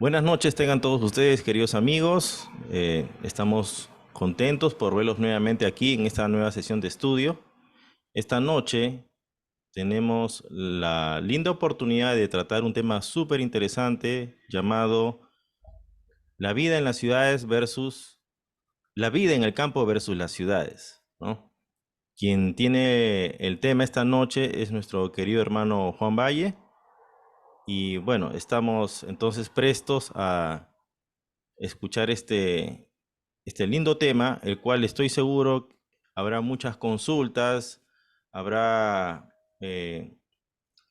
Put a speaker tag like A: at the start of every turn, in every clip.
A: Buenas noches tengan todos ustedes, queridos amigos. Estamos contentos por verlos nuevamente aquí en esta nueva sesión de estudio. Esta noche tenemos la linda oportunidad de tratar un tema súper interesante llamado la vida en las ciudades versus la vida en el campo versus las ciudades, ¿no? Quien tiene el tema esta noche es nuestro querido hermano Juan Valle. Y bueno, estamos entonces prestos a escuchar este lindo tema, el cual estoy seguro habrá muchas consultas, habrá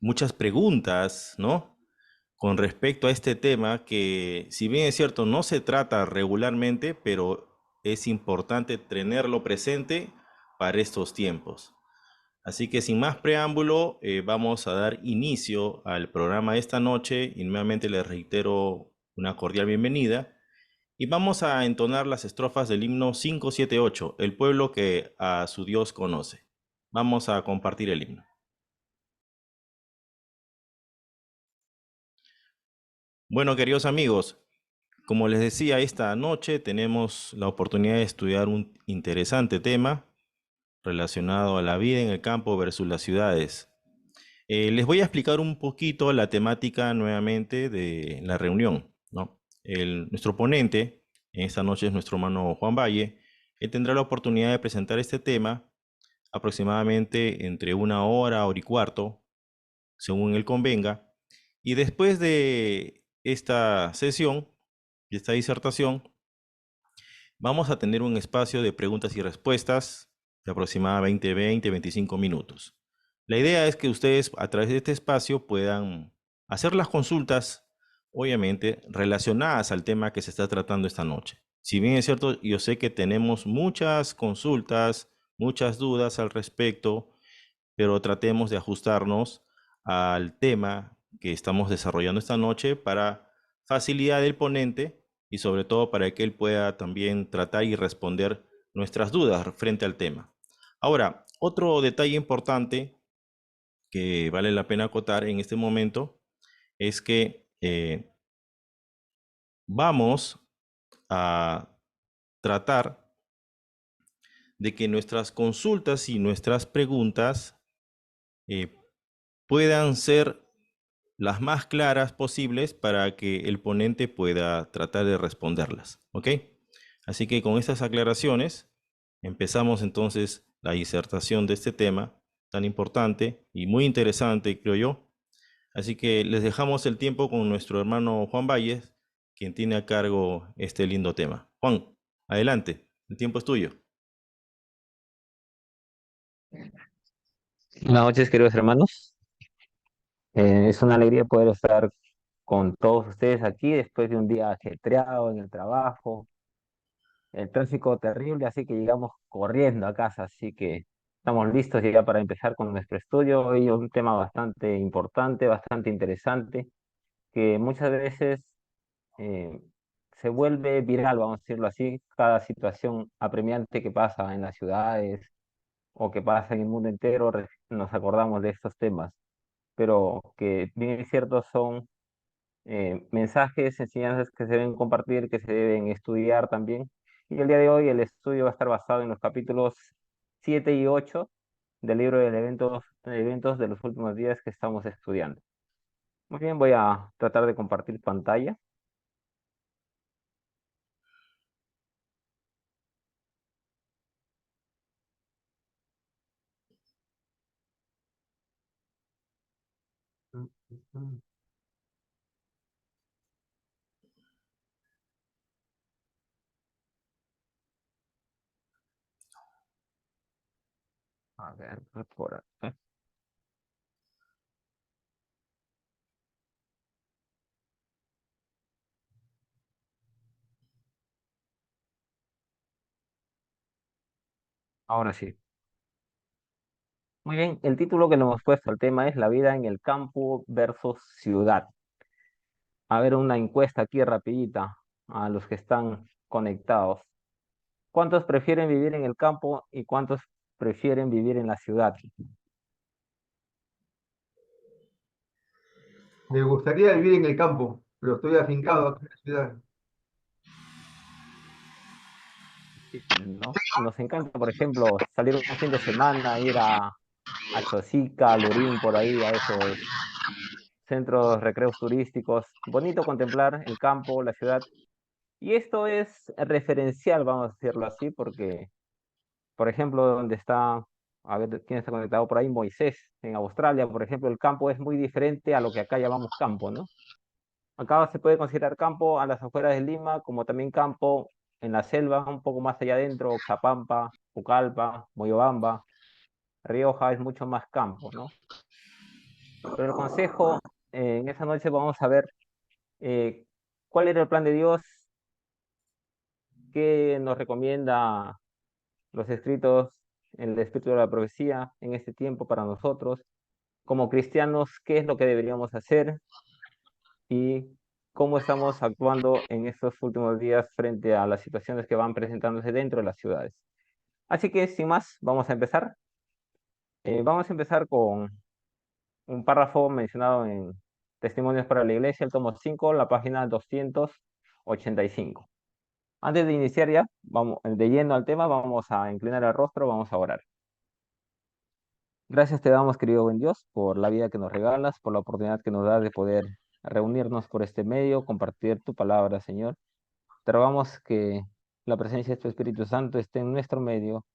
A: muchas preguntas, ¿no? Con respecto a este tema que, si bien es cierto, no se trata regularmente, pero es importante tenerlo presente para estos tiempos. Así que sin más preámbulo, vamos a dar inicio al programa de esta noche y nuevamente les reitero una cordial bienvenida. Y vamos a entonar las estrofas del himno 578, el pueblo que a su Dios conoce. Vamos a compartir el himno. Bueno, queridos amigos, como les decía, esta noche tenemos la oportunidad de estudiar un interesante tema relacionado a la vida en el campo versus las ciudades. Les voy a explicar un poquito la temática nuevamente de la reunión, ¿no? Nuestro ponente en esta noche es nuestro hermano Juan Valle. Él tendrá la oportunidad de presentar este tema aproximadamente entre hora y cuarto, según él convenga. Y después de esta sesión, de esta disertación, vamos a tener un espacio de preguntas y respuestas de aproximadamente 20-25 minutos. La idea es que ustedes a través de este espacio puedan hacer las consultas, obviamente, relacionadas al tema que se está tratando esta noche. Si bien es cierto, yo sé que tenemos muchas consultas, muchas dudas al respecto, pero tratemos de ajustarnos al tema que estamos desarrollando esta noche para facilidad del ponente y sobre todo para que él pueda también tratar y responder nuestras dudas frente al tema. Ahora, otro detalle importante que vale la pena acotar en este momento es que vamos a tratar de que nuestras consultas y nuestras preguntas eh, puedan ser las más claras posibles para que el ponente pueda tratar de responderlas. ¿Ok? Así que con estas aclaraciones empezamos entonces la disertación de este tema tan importante y muy interesante, creo yo. Así que les dejamos el tiempo con nuestro hermano Juan Valles, quien tiene a cargo este lindo tema. Juan, adelante, el tiempo es tuyo.
B: Buenas noches, queridos hermanos. Es una alegría poder estar con todos ustedes aquí después de un día ajetreado en el trabajo, el tráfico terrible, así que llegamos corriendo a casa, así que estamos listos ya para empezar con nuestro estudio. Hoy un tema bastante importante, bastante interesante, que muchas veces eh, se vuelve viral, vamos a decirlo así, cada situación apremiante que pasa en las ciudades o que pasa en el mundo entero, nos acordamos de estos temas, pero que bien es cierto son mensajes, enseñanzas que se deben compartir, que se deben estudiar también. Y el día de hoy el estudio va a estar basado en los capítulos 7 y 8 del libro de eventos de los últimos días que estamos estudiando. Muy bien, voy a tratar de compartir pantalla. A ver, por acá. Ahora sí. Muy bien, el título que le hemos puesto al tema es La vida en el campo versus ciudad. A ver, una encuesta aquí rapidita a los que están conectados. ¿Cuántos prefieren vivir en el campo y cuántos prefieren vivir en la ciudad?
C: Me gustaría vivir en el campo. pero estoy afincado acá en la ciudad.
B: ¿No? Nos encanta, por ejemplo, salir un fin de semana, ir a Chosica, a Lurín, por ahí, a esos centros recreos turísticos. Bonito contemplar el campo, la ciudad. Y esto es referencial, vamos a decirlo así, porque, por ejemplo, donde está, a ver quién está conectado por ahí, Moisés, en Australia, por ejemplo, el campo es muy diferente a lo que acá llamamos campo, ¿no? Acá se puede considerar campo a las afueras de Lima, como también campo en la selva, un poco más allá adentro, Xapampa, Pucallpa, Moyobamba, Rioja es mucho más campo, ¿no? Pero el consejo, en esa noche vamos a ver eh, cuál era el plan de Dios, qué nos recomienda los escritos en el Espíritu de la Profecía en este tiempo para nosotros, como cristianos, qué es lo que deberíamos hacer y cómo estamos actuando en estos últimos días frente a las situaciones que van presentándose dentro de las ciudades. Así que, sin más, vamos a empezar. Vamos a empezar con un párrafo mencionado en Testimonios para la Iglesia, el tomo 5, la página 285. Antes de iniciar ya, vamos de lleno al tema, vamos a inclinar el rostro, vamos a orar. Gracias te damos, querido buen Dios, por la vida que nos regalas, por la oportunidad que nos das de poder reunirnos por este medio, compartir tu palabra, Señor. Te rogamos que la presencia de tu Espíritu Santo esté en nuestro medio,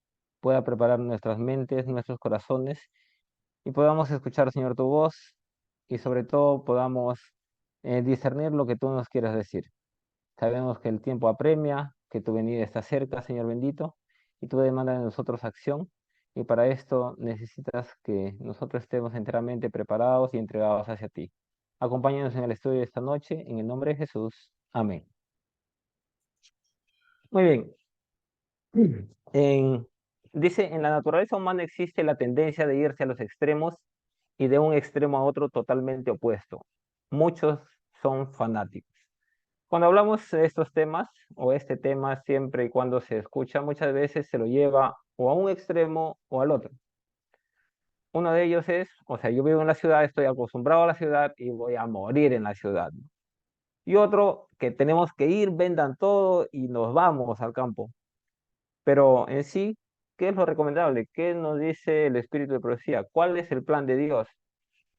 B: pueda preparar nuestras mentes, nuestros corazones y podamos escuchar, Señor, tu voz y sobre todo podamos discernir lo que tú nos quieras decir. Sabemos que el tiempo apremia, que tu venida está cerca, Señor bendito, y tú demandas de nosotros acción. Y para esto necesitas que nosotros estemos enteramente preparados y entregados hacia ti. Acompáñanos en el estudio de esta noche, en el nombre de Jesús. Amén. Muy bien. En, dice, en la naturaleza humana existe la tendencia de irse a los extremos y de un extremo a otro totalmente opuesto. Muchos son fanáticos. Cuando hablamos de estos temas, o este tema, siempre y cuando se escucha, muchas veces se lo lleva o a un extremo o al otro. Uno de ellos es, o sea, yo vivo en la ciudad, estoy acostumbrado a la ciudad y voy a morir en la ciudad. Y otro, que tenemos que ir, vendan todo y nos vamos al campo. Pero en sí, ¿qué es lo recomendable? ¿Qué nos dice el Espíritu de Profecía? ¿Cuál es el plan de Dios?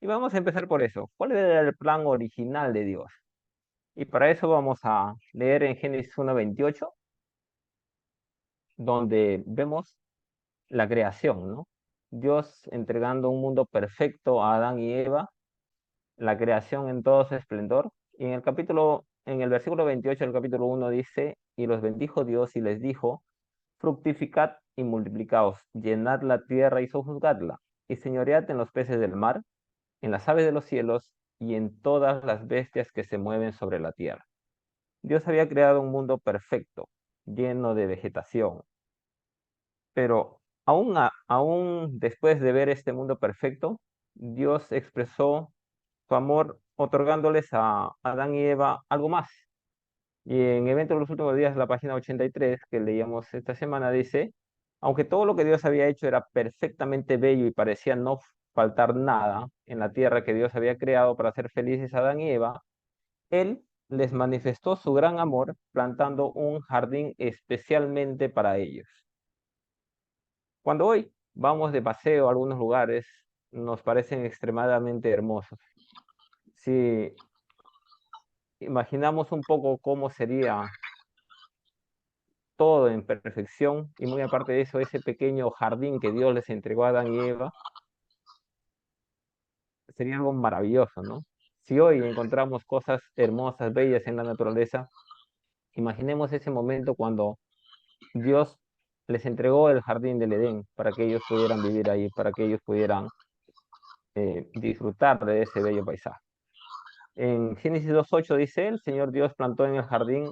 B: Y vamos a empezar por eso. ¿Cuál era el plan original de Dios? Y para eso vamos a leer en Génesis 1:28, donde vemos la creación, ¿no? Dios entregando un mundo perfecto a Adán y Eva, la creación en todo su esplendor. Y en el versículo 28 del capítulo 1 dice, y los bendijo Dios y les dijo, fructificad y multiplicaos, llenad la tierra y sojuzgadla, y señoread en los peces del mar, en las aves de los cielos y en todas las bestias que se mueven sobre la tierra. Dios había creado un mundo perfecto, lleno de vegetación, pero aún después de ver este mundo perfecto, Dios expresó su amor otorgándoles a Adán y Eva algo más. Y en Evento de los Últimos Días, la página 83 que leíamos esta semana dice, aunque todo lo que Dios había hecho era perfectamente bello y parecía no faltar nada en la tierra que Dios había creado para hacer felices a Adán y Eva, Él les manifestó su gran amor plantando un jardín especialmente para ellos. Cuando hoy vamos de paseo a algunos lugares, nos parecen extremadamente hermosos. Si imaginamos un poco cómo sería todo en perfección, y muy aparte de eso, ese pequeño jardín que Dios les entregó a Adán y Eva, sería algo maravilloso, ¿no? Si hoy encontramos cosas hermosas, bellas en la naturaleza, imaginemos ese momento cuando Dios les entregó el jardín del Edén para que ellos pudieran vivir ahí, para que ellos pudieran disfrutar de ese bello paisaje. En Génesis 2:8 dice, el Señor Dios plantó en el jardín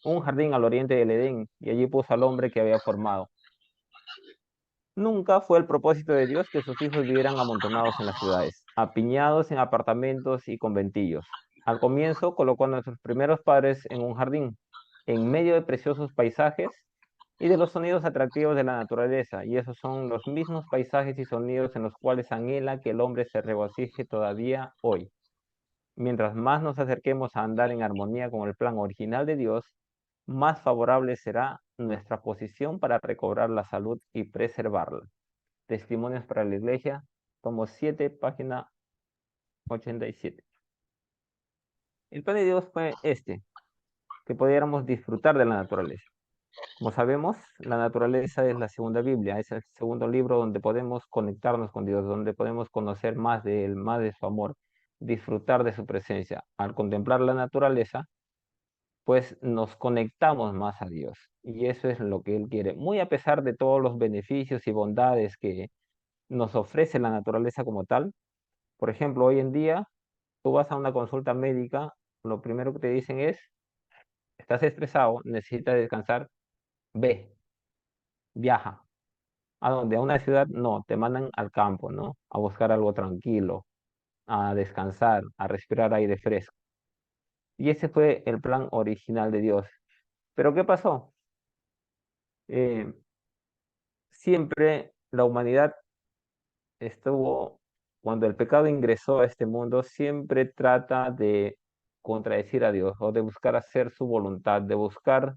B: un jardín al oriente del Edén y allí puso al hombre que había formado. Nunca fue el propósito de Dios que sus hijos vivieran amontonados en las ciudades, apiñados en apartamentos y conventillos. Al comienzo colocó a nuestros primeros padres en un jardín, en medio de preciosos paisajes y de los sonidos atractivos de la naturaleza, y esos son los mismos paisajes y sonidos en los cuales anhela que el hombre se regocije todavía hoy. Mientras más nos acerquemos a andar en armonía con el plan original de Dios, más favorable será nuestra posición para recobrar la salud y preservarla. Testimonios para la Iglesia, tomo 7, página 87. El plan de Dios fue que pudiéramos disfrutar de la naturaleza. Como sabemos, la naturaleza es la segunda Biblia, es el segundo libro donde podemos conectarnos con Dios, donde podemos conocer más de Él, más de su amor, disfrutar de su presencia. Al contemplar la naturaleza, pues nos conectamos más a Dios. Y eso es lo que Él quiere. Muy a pesar de todos los beneficios y bondades que nos ofrece la naturaleza como tal. Por ejemplo, hoy en día, tú vas a una consulta médica, lo primero que te dicen es, estás estresado, necesitas descansar, ve, viaja. ¿A dónde? A una ciudad, no, te mandan al campo, ¿no? A buscar algo tranquilo, a descansar, a respirar aire fresco. Y ese fue el plan original de Dios. Pero ¿qué pasó? Eh, Siempre la humanidad estuvo, cuando el pecado ingresó a este mundo, siempre trata de contradecir a Dios o de buscar hacer su voluntad, de buscar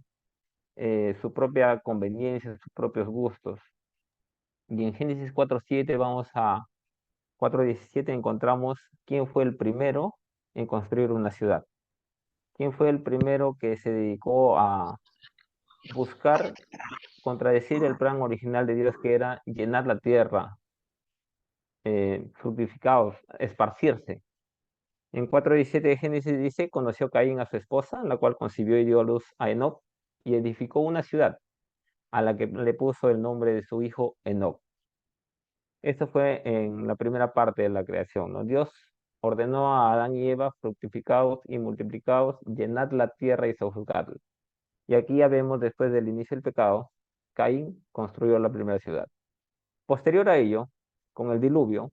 B: su propia conveniencia, sus propios gustos. Y en Génesis 4:7 4:17 encontramos quién fue el primero en construir una ciudad. ¿Quién fue el primero que se dedicó a buscar contradecir el plan original de Dios, que era llenar la tierra, fructificados, esparcirse? En 4:17 de Génesis dice, conoció Caín a su esposa, la cual concibió y dio a luz a Enoc, y edificó una ciudad, a la que le puso el nombre de su hijo Enoc. Esto fue en la primera parte de la creación, ¿no? Dios ordenó a Adán y Eva, fructificados y multiplicados, llenad la tierra y sojuzgadla. Y aquí ya vemos, después del inicio del pecado, Caín construyó la primera ciudad. Posterior a ello, con el diluvio,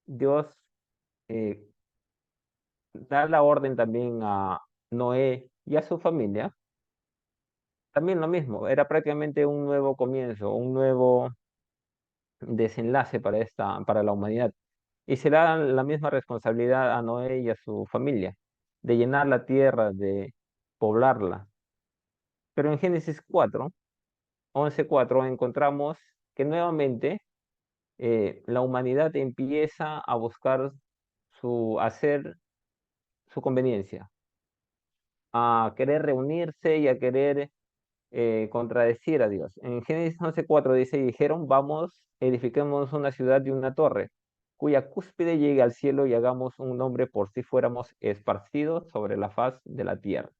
B: Dios eh, da la orden también a Noé y a su familia. También lo mismo, era prácticamente un nuevo comienzo, un nuevo desenlace para la humanidad. Y se le da la misma responsabilidad a Noé y a su familia, de llenar la tierra, de poblarla. Pero en Génesis 11:4 encontramos que nuevamente la humanidad empieza a buscar hacer su conveniencia, a querer reunirse y a querer contradecir a Dios. En Génesis 11:4 dice, y dijeron, vamos, edifiquemos una ciudad y una torre, cuya cúspide llegue al cielo y hagamos un nombre por si fuéramos esparcidos sobre la faz de la tierra.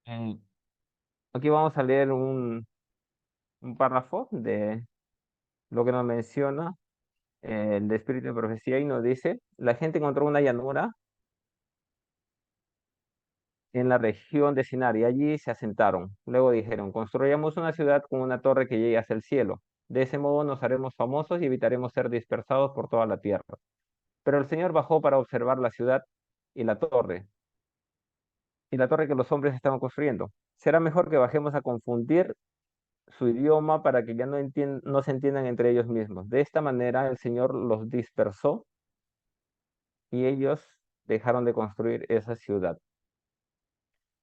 B: Eh, Aquí vamos a leer un párrafo de lo que nos menciona el Espíritu de Profecía y nos dice, la gente encontró una llanura en la región de Sinar y allí se asentaron. Luego dijeron, construyamos una ciudad con una torre que llegue hacia el cielo. De ese modo nos haremos famosos y evitaremos ser dispersados por toda la tierra. Pero el Señor bajó para observar la ciudad y la torre que los hombres estaban construyendo. Será mejor que bajemos a confundir su idioma para que ya no se entiendan entre ellos mismos. De esta manera el Señor los dispersó y ellos dejaron de construir esa ciudad.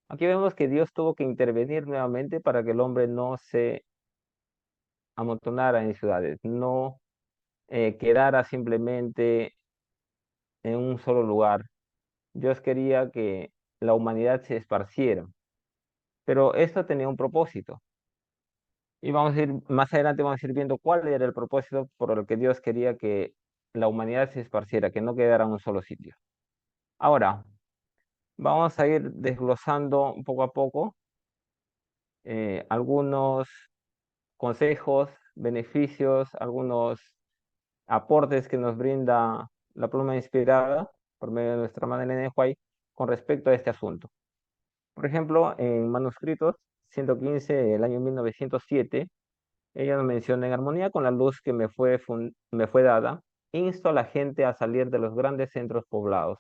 B: Aquí vemos que Dios tuvo que intervenir nuevamente para que el hombre no se amontonara en ciudades, no quedara simplemente en un solo lugar. Dios quería que la humanidad se esparciera, pero esto tenía un propósito. Y vamos a ir más adelante, vamos a ir viendo cuál era el propósito por el que Dios quería que la humanidad se esparciera, que no quedara en un solo sitio. Ahora, vamos a ir desglosando poco a poco algunos consejos, beneficios, algunos aportes que nos brinda la pluma inspirada por medio de nuestra Madre White con respecto a este asunto. Por ejemplo, en manuscritos 115 del año 1907, ella nos menciona, en armonía con la luz que me fue dada, insto a la gente a salir de los grandes centros poblados.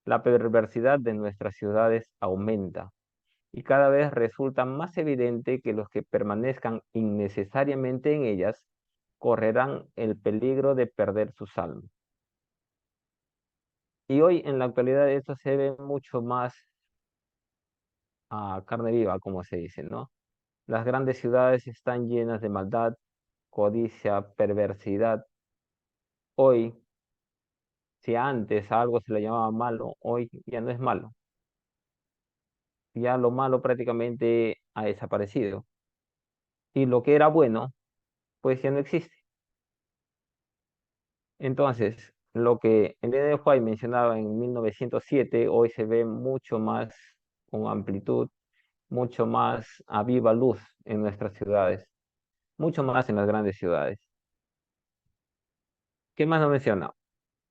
B: La perversidad de nuestras ciudades aumenta. y cada vez resulta más evidente que los que permanezcan innecesariamente en ellas correrán el peligro de perder sus almas. Y hoy en la actualidad esto se ve mucho más a carne viva, como se dice, ¿no? Las grandes ciudades están llenas de maldad, codicia, perversidad. Hoy, si antes a algo se le llamaba malo, hoy ya no es malo. Ya lo malo prácticamente ha desaparecido. Y lo que era bueno, pues ya no existe. Entonces, lo que en Elena de White mencionaba en 1907, hoy se ve mucho más con amplitud, mucho más a viva luz en nuestras ciudades, mucho más en las grandes ciudades. ¿Qué más nos menciona?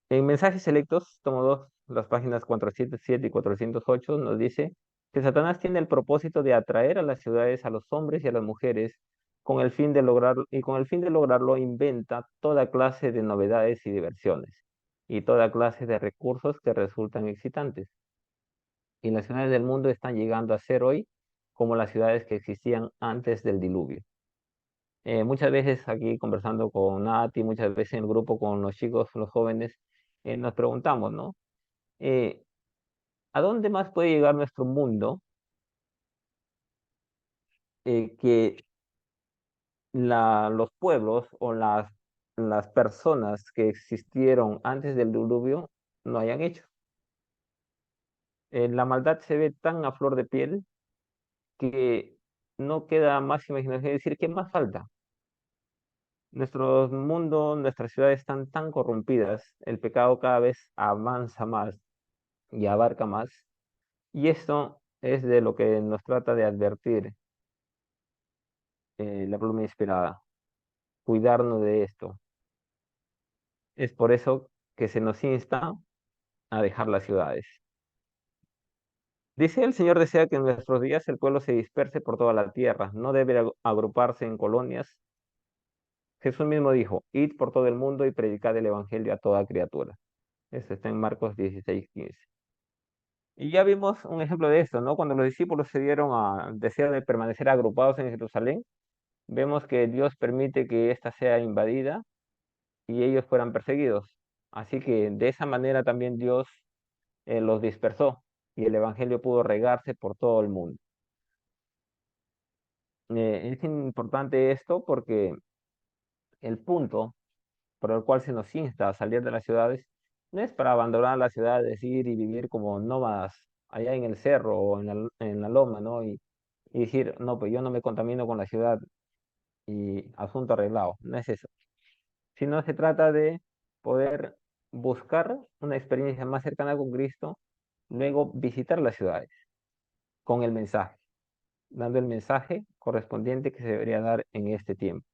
B: En mensajes selectos, tomo 2, las páginas 407 y 408, nos dice que Satanás tiene el propósito de atraer a las ciudades a los hombres y a las mujeres con el fin de lograrlo, y con el fin de lograrlo inventa toda clase de novedades y diversiones y toda clase de recursos que resultan excitantes. Y las ciudades del mundo están llegando a ser hoy como las ciudades que existían antes del diluvio. Muchas veces aquí conversando con Nati, muchas veces en el grupo con los chicos, los jóvenes, nos preguntamos, ¿no? Eh, ¿A dónde más puede llegar nuestro mundo que los pueblos o las personas que existieron antes del diluvio no hayan hecho? La maldad se ve tan a flor de piel que no queda más imaginación de decir qué más falta. Nuestro mundo, nuestras ciudades están tan corrompidas, el pecado cada vez avanza más y abarca más. Y esto es de lo que nos trata de advertir la pluma inspirada, cuidarnos de esto. Es por eso que se nos insta a dejar las ciudades. Dice el Señor desea que en nuestros días el pueblo se disperse por toda la tierra, no debe agruparse en colonias. Jesús mismo dijo, id por todo el mundo y predicad el evangelio a toda criatura. Esto está en Marcos 16:15. Y ya vimos un ejemplo de esto, ¿no? Cuando los discípulos se dieron a desear de permanecer agrupados en Jerusalén, vemos que Dios permite que ésta sea invadida y ellos fueran perseguidos. Así que de esa manera también Dios los dispersó y el evangelio pudo regarse por todo el mundo. Es importante esto porque el punto por el cual se nos insta a salir de las ciudades no es para abandonar las ciudades, ir y vivir como nómadas allá en el cerro o en la loma, ¿no? Y decir, no, pues yo no me contamino con la ciudad y asunto arreglado. No es eso. Sino se trata de poder buscar una experiencia más cercana con Cristo, luego visitar las ciudades con el mensaje, dando el mensaje correspondiente que se debería dar en este tiempo.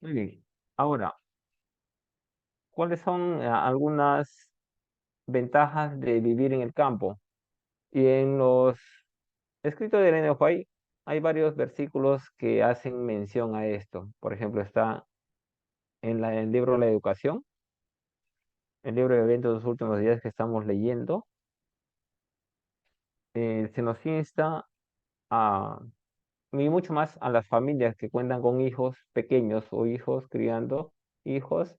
B: Muy bien. Ahora, ¿cuáles son algunas ventajas de vivir en el campo? Y en los escritos de Elena White hay varios versículos que hacen mención a esto. Por ejemplo, está en el libro La Educación, el libro de eventos de los últimos días que estamos leyendo. Se nos insta a, y mucho más a las familias que cuentan con hijos pequeños o hijos criando hijos,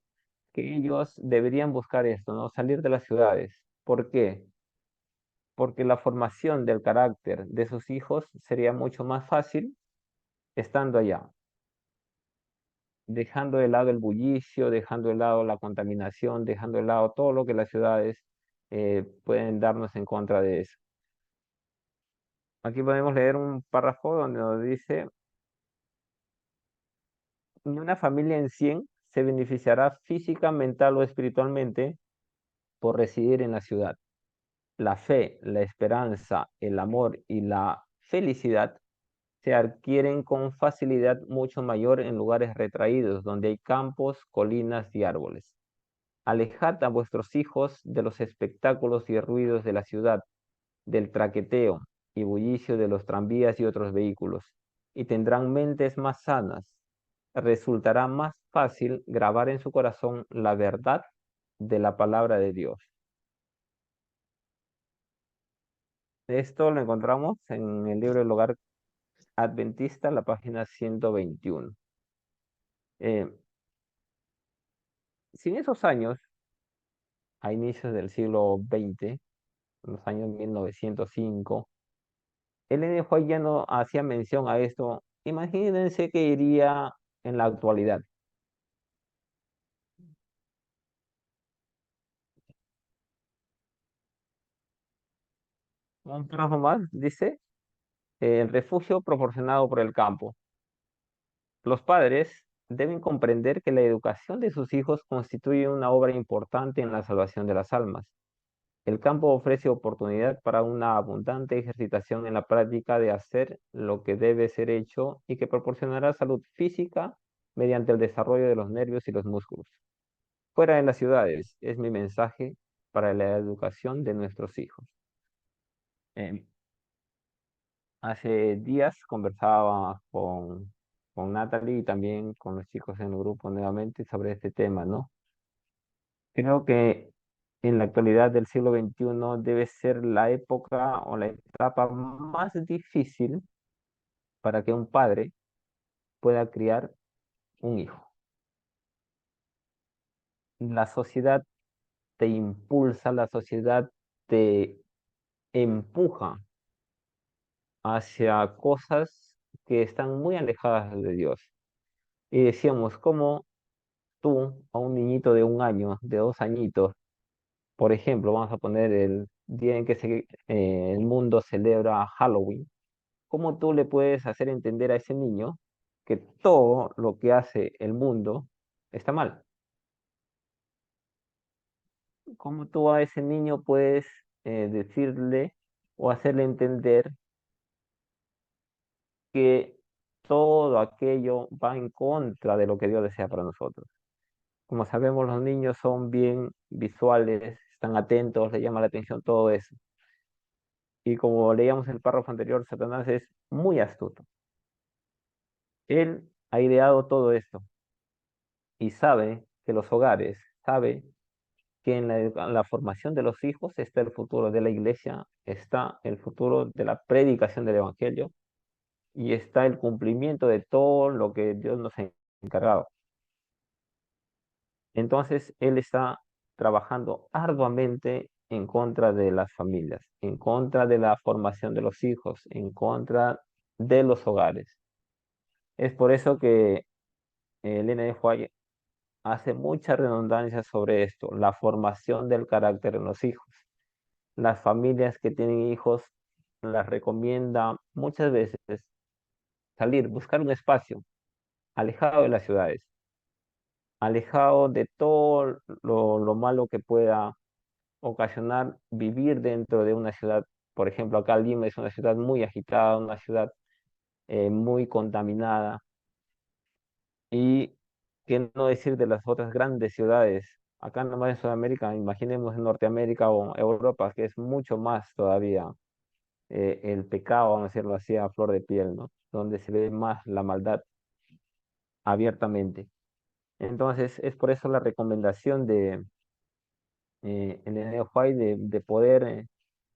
B: que ellos deberían buscar esto, ¿no? Salir de las ciudades. ¿Por qué? Porque la formación del carácter de sus hijos sería mucho más fácil estando allá, dejando de lado el bullicio, dejando de lado la contaminación, dejando de lado todo lo que las ciudades pueden darnos en contra de eso. Aquí podemos leer un párrafo donde nos dice, una familia en 100 se beneficiará física, mental o espiritualmente por residir en la ciudad. La fe, la esperanza, el amor y la felicidad se adquieren con facilidad mucho mayor en lugares retraídos, donde hay campos, colinas y árboles. Alejad a vuestros hijos de los espectáculos y ruidos de la ciudad, del traqueteo y bullicio de los tranvías y otros vehículos, y tendrán mentes más sanas. Resultará más fácil grabar en su corazón la verdad de la palabra de Dios. Esto lo encontramos en el libro del Hogar Adventista, la página 121. Eh, sin esos años, a inicios del siglo XX, en los años 1905, Ellen White ya no hacía mención a esto. Imagínense que iría en la actualidad. Un párrafo más dice, el refugio proporcionado por el campo. Los padres deben comprender que la educación de sus hijos constituye una obra importante en la salvación de las almas. El campo ofrece oportunidad para una abundante ejercitación en la práctica de hacer lo que debe ser hecho y que proporcionará salud física mediante el desarrollo de los nervios y los músculos. Fuera de las ciudades es mi mensaje para la educación de nuestros hijos. Eh, Hace días conversaba con Natalie y también con los chicos en el grupo nuevamente sobre este tema, ¿no? Creo que en la actualidad del siglo XXI debe ser la época o la etapa más difícil para que un padre pueda criar un hijo. La sociedad te impulsa, la sociedad te empuja hacia cosas que están muy alejadas de Dios. Y decíamos, ¿cómo tú a un niñito de 1 año, de 2 añitos, por ejemplo, vamos a poner el día en que el mundo celebra Halloween, cómo tú le puedes hacer entender a ese niño que todo lo que hace el mundo está mal? ¿Cómo tú a ese niño puedes decirle o hacerle entender que todo aquello va en contra de lo que Dios desea para nosotros? Como sabemos, los niños son bien visuales, están atentos, les llama la atención todo eso. Y como leíamos en el párrafo anterior, Satanás es muy astuto. Él ha ideado todo esto y sabe que los hogares, sabe que en la formación de los hijos está el futuro de la iglesia, está el futuro de la predicación del evangelio y está el cumplimiento de todo lo que Dios nos ha encargado. Entonces, Él está trabajando arduamente en contra de las familias, en contra de la formación de los hijos, en contra de los hogares. Es por eso que Elena de White hace mucha redundancia sobre esto, la formación del carácter en los hijos. Las familias que tienen hijos las recomienda muchas veces salir, buscar un espacio alejado de las ciudades, alejado de todo lo malo que pueda ocasionar vivir dentro de una ciudad. Por ejemplo, acá Lima es una ciudad muy agitada, una ciudad muy contaminada. Y qué no decir de las otras grandes ciudades. Acá nomás en Sudamérica, imaginemos en Norteamérica o Europa, que es mucho más todavía el pecado, vamos a decirlo así, a flor de piel, ¿no? Donde se ve más la maldad abiertamente. Entonces, es por eso la recomendación de Elena White de poder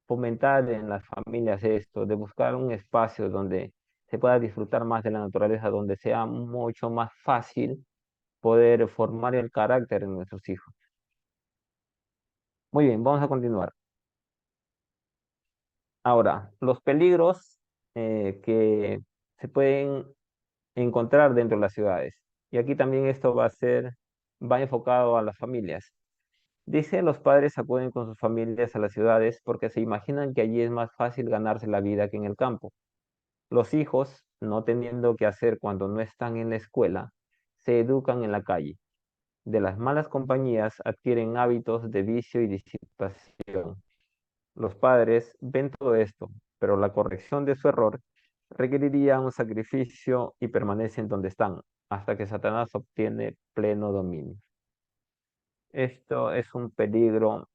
B: fomentar en las familias esto, de buscar un espacio donde se pueda disfrutar más de la naturaleza, donde sea mucho más fácil poder formar el carácter en nuestros hijos. Muy bien, vamos a continuar. Ahora, los peligros que se pueden encontrar dentro de las ciudades. Y aquí también esto va enfocado a las familias. Dice, los padres acuden con sus familias a las ciudades porque se imaginan que allí es más fácil ganarse la vida que en el campo. Los hijos, no teniendo que hacer cuando no están en la escuela, se educan en la calle. De las malas compañías adquieren hábitos de vicio y disipación. Los padres ven todo esto, pero la corrección de su error requeriría un sacrificio y permanecen donde están, hasta que Satanás obtiene pleno dominio. Esto es un peligro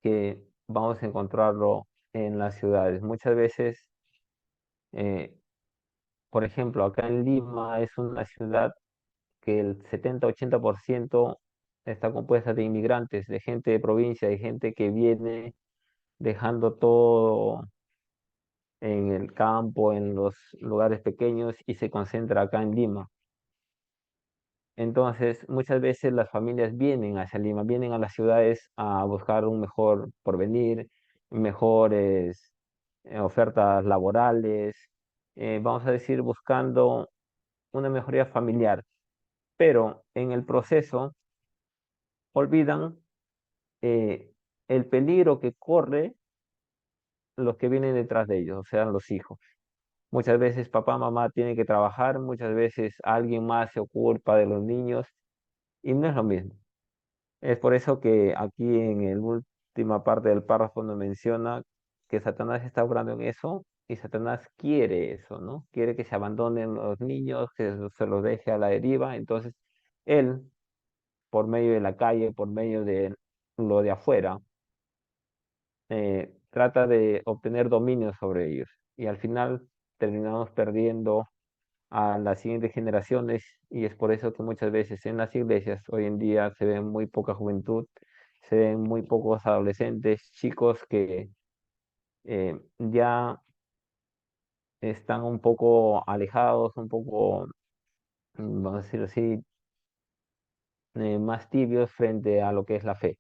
B: que vamos a encontrarlo en las ciudades. Muchas veces, eh, por ejemplo, acá en Lima es una ciudad que el 70-80% está compuesta de inmigrantes, de gente de provincia, de gente que viene dejando todo en el campo, en los lugares pequeños y se concentra acá en Lima. Entonces, muchas veces las familias vienen hacia Lima, vienen a las ciudades a buscar un mejor porvenir, mejores ofertas laborales, vamos a decir, buscando una mejoría familiar, pero en el proceso olvidan eh, el peligro que corre los que vienen detrás de ellos, o sea, los hijos. Muchas veces papá, mamá tienen que trabajar, muchas veces alguien más se ocupa de los niños y no es lo mismo. Es por eso que aquí en la última parte del párrafo nos menciona que Satanás está obrando en eso y Satanás quiere eso, ¿no? Quiere que se abandonen los niños, que se los deje a la deriva. Entonces, él, por medio de la calle, por medio de lo de afuera, trata de obtener dominio sobre ellos. Y al final terminamos perdiendo a las siguientes generaciones y es por eso que muchas veces en las iglesias hoy en día se ven muy poca juventud, se ven muy pocos adolescentes, chicos que ya están un poco alejados, un poco, vamos a decirlo así, más tibios frente a lo que es la fe.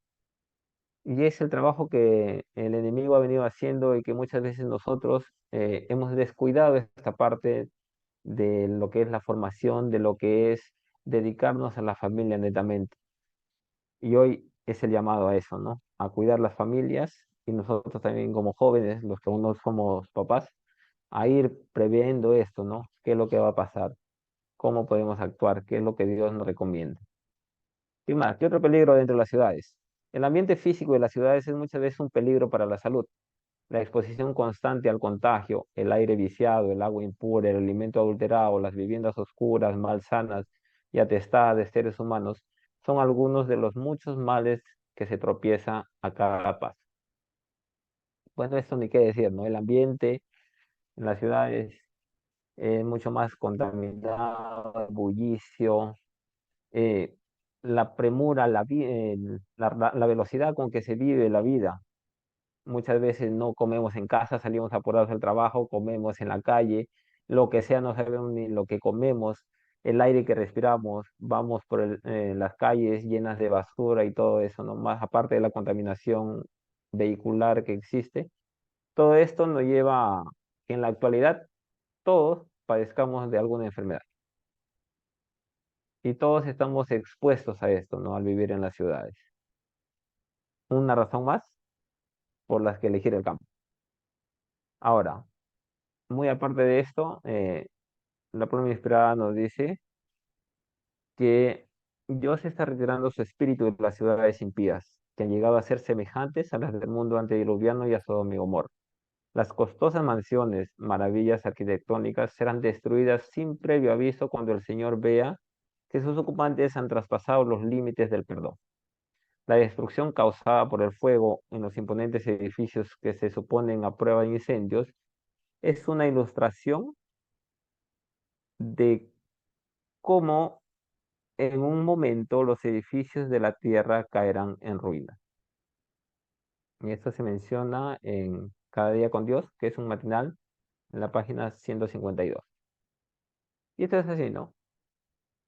B: Y es el trabajo que el enemigo ha venido haciendo y que muchas veces nosotros hemos descuidado esta parte de lo que es la formación, de lo que es dedicarnos a la familia netamente. Y hoy es el llamado a eso, ¿no? A cuidar las familias y nosotros también como jóvenes, los que aún no somos papás, a ir previendo esto, ¿no? ¿Qué es lo que va a pasar? ¿Cómo podemos actuar? ¿Qué es lo que Dios nos recomienda? Y más, ¿qué otro peligro dentro de las ciudades? El ambiente físico de las ciudades es muchas veces un peligro para la salud. La exposición constante al contagio, el aire viciado, el agua impura, el alimento adulterado, las viviendas oscuras, malsanas y atestadas de seres humanos son algunos de los muchos males que se tropieza a cada paso. Bueno, esto ni qué decir, ¿no? El ambiente en las ciudades es mucho más contaminado, bullicio, eh, la premura, la velocidad con que se vive la vida. Muchas veces no comemos en casa, salimos apurados al trabajo, comemos en la calle, lo que sea, no sabemos ni lo que comemos, el aire que respiramos, vamos por las calles llenas de basura y todo eso, ¿no? Más aparte de la contaminación vehicular que existe, todo esto nos lleva a que en la actualidad todos padezcamos de alguna enfermedad y todos estamos expuestos a esto, ¿no? Al vivir en las ciudades. Una razón más por las que elegir el campo. Ahora, muy aparte de esto, la pluma inspirada nos dice que Dios está retirando su espíritu de las ciudades impías, que han llegado a ser semejantes a las del mundo antediluviano y a Sodoma y Gomorra. Las costosas mansiones, maravillas arquitectónicas, serán destruidas sin previo aviso cuando el Señor vea que sus ocupantes han traspasado los límites del perdón. La destrucción causada por el fuego en los imponentes edificios que se suponen a prueba de incendios es una ilustración de cómo en un momento los edificios de la tierra caerán en ruinas. Y esto se menciona en Cada día con Dios, que es un matinal, en la página 152. Y esto es así, ¿no?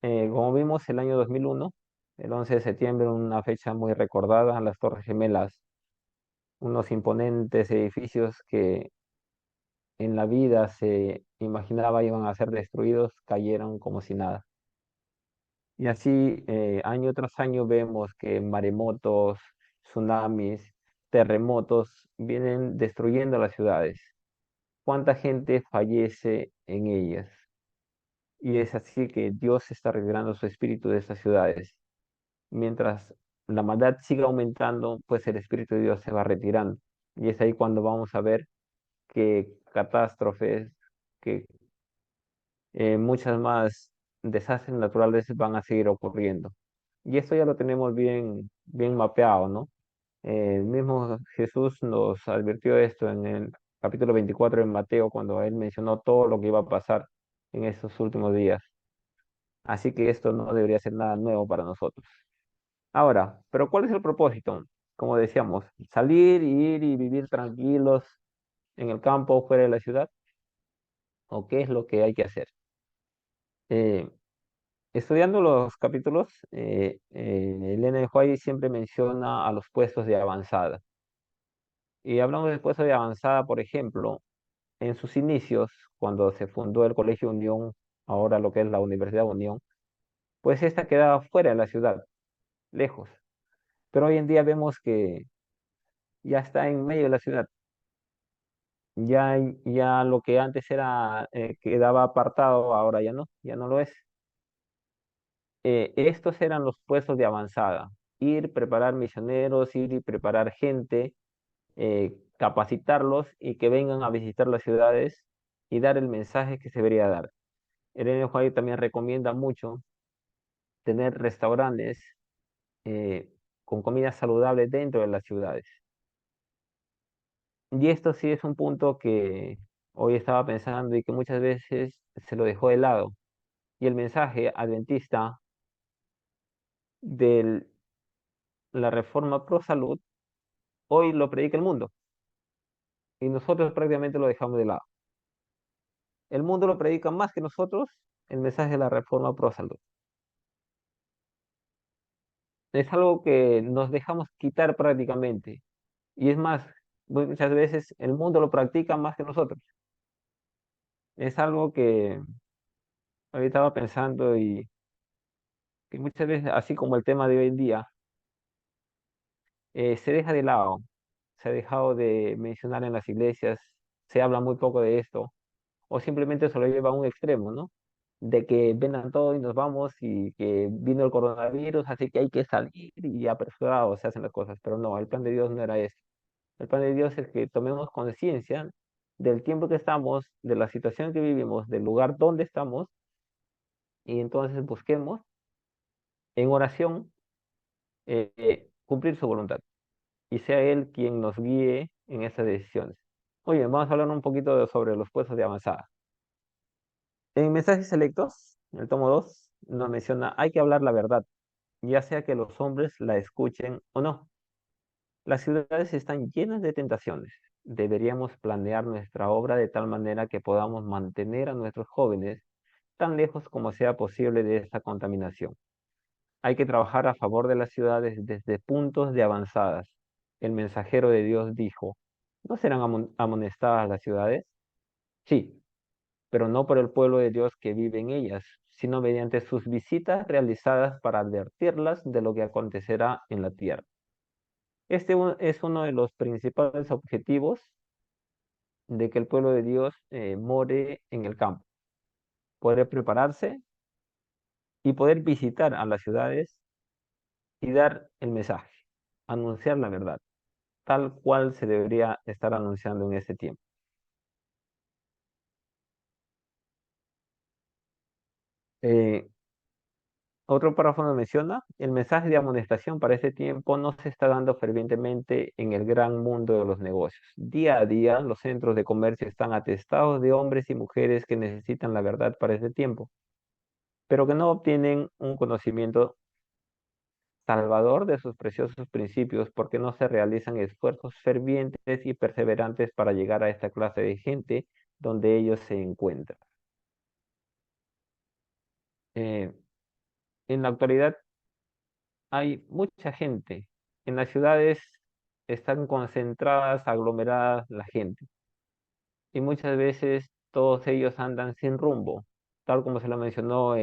B: Como vimos el año 2001, el 11 de septiembre, una fecha muy recordada, las Torres Gemelas, unos imponentes edificios que en la vida se imaginaba iban a ser destruidos, cayeron como si nada. Y así, año tras año vemos que maremotos, tsunamis, terremotos vienen destruyendo las ciudades. ¿Cuánta gente fallece en ellas? Y es así que Dios está revelando su espíritu de estas ciudades. Mientras la maldad siga aumentando, pues el espíritu de Dios se va retirando. Y es ahí cuando vamos a ver que catástrofes, que muchas más desastres naturales van a seguir ocurriendo. Y esto ya lo tenemos bien, bien mapeado, ¿no? El mismo Jesús nos advirtió esto en el capítulo 24 de Mateo, cuando él mencionó todo lo que iba a pasar en estos últimos días. Así que esto no debería ser nada nuevo para nosotros. Ahora, ¿pero cuál es el propósito? como decíamos, salir, ir y vivir tranquilos en el campo, fuera de la ciudad, o qué es lo que hay que hacer. Eh, Estudiando los capítulos, Elena de White siempre menciona a los puestos de avanzada. Y hablamos de puestos de avanzada, por ejemplo, en sus inicios, cuando se fundó el Colegio Unión, ahora lo que es la Universidad Unión, pues esta quedaba fuera de la ciudad, lejos. Pero hoy en día vemos que ya está en medio de la ciudad. Ya lo que antes era, quedaba apartado, ahora ya no lo es. Estos eran los puestos de avanzada. Ir, preparar misioneros, ir y preparar gente, capacitarlos y que vengan a visitar las ciudades y dar el mensaje que se debería dar. Elena White también recomienda mucho tener restaurantes eh, con comida saludable dentro de las ciudades. Y esto sí es un punto que hoy estaba pensando y que muchas veces se lo dejó de lado. Y el mensaje adventista de la reforma pro salud hoy lo predica el mundo y nosotros prácticamente lo dejamos de lado. El mundo lo predica más que nosotros el mensaje de la reforma pro salud. Es algo que nos dejamos quitar prácticamente. Y es más, muchas veces el mundo lo practica más que nosotros. Es algo que ahorita estaba pensando y que muchas veces, así como el tema de hoy en día, se deja de lado, se ha dejado de mencionar en las iglesias, se habla muy poco de esto, o simplemente se lo lleva a un extremo, ¿no? De que vendan todo y nos vamos y que vino el coronavirus, así que hay que salir y apresurados se hacen las cosas, pero no, el plan de Dios no era eso. El plan de Dios es que tomemos conciencia del tiempo que estamos, de la situación que vivimos, del lugar donde estamos, y entonces busquemos en oración cumplir su voluntad y sea Él quien nos guíe en esas decisiones. Oye, vamos a hablar un poquito sobre los puestos de avanzada. En mensajes selectos, el tomo 2 nos menciona, hay que hablar la verdad, ya sea que los hombres la escuchen o no. Las ciudades están llenas de tentaciones. Deberíamos planear nuestra obra de tal manera que podamos mantener a nuestros jóvenes tan lejos como sea posible de esta contaminación. Hay que trabajar a favor de las ciudades desde puntos de avanzadas. El mensajero de Dios dijo, ¿no serán amonestadas las ciudades? Sí, pero no por el pueblo de Dios que vive en ellas, sino mediante sus visitas realizadas para advertirlas de lo que acontecerá en la tierra. Es uno de los principales objetivos de que el pueblo de Dios more en el campo, poder prepararse y poder visitar a las ciudades y dar el mensaje, anunciar la verdad, tal cual se debería estar anunciando en este tiempo. Eh, Otro párrafo nos menciona, el mensaje de amonestación para este tiempo no se está dando fervientemente en el gran mundo de los negocios. Día a día, los centros de comercio están atestados de hombres y mujeres que necesitan la verdad para este tiempo, pero que no obtienen un conocimiento salvador de sus preciosos principios porque no se realizan esfuerzos fervientes y perseverantes para llegar a esta clase de gente donde ellos se encuentran. Eh, en la actualidad hay mucha gente. En las ciudades están concentradas, aglomeradas la gente y muchas veces todos ellos andan sin rumbo, tal como se lo mencionó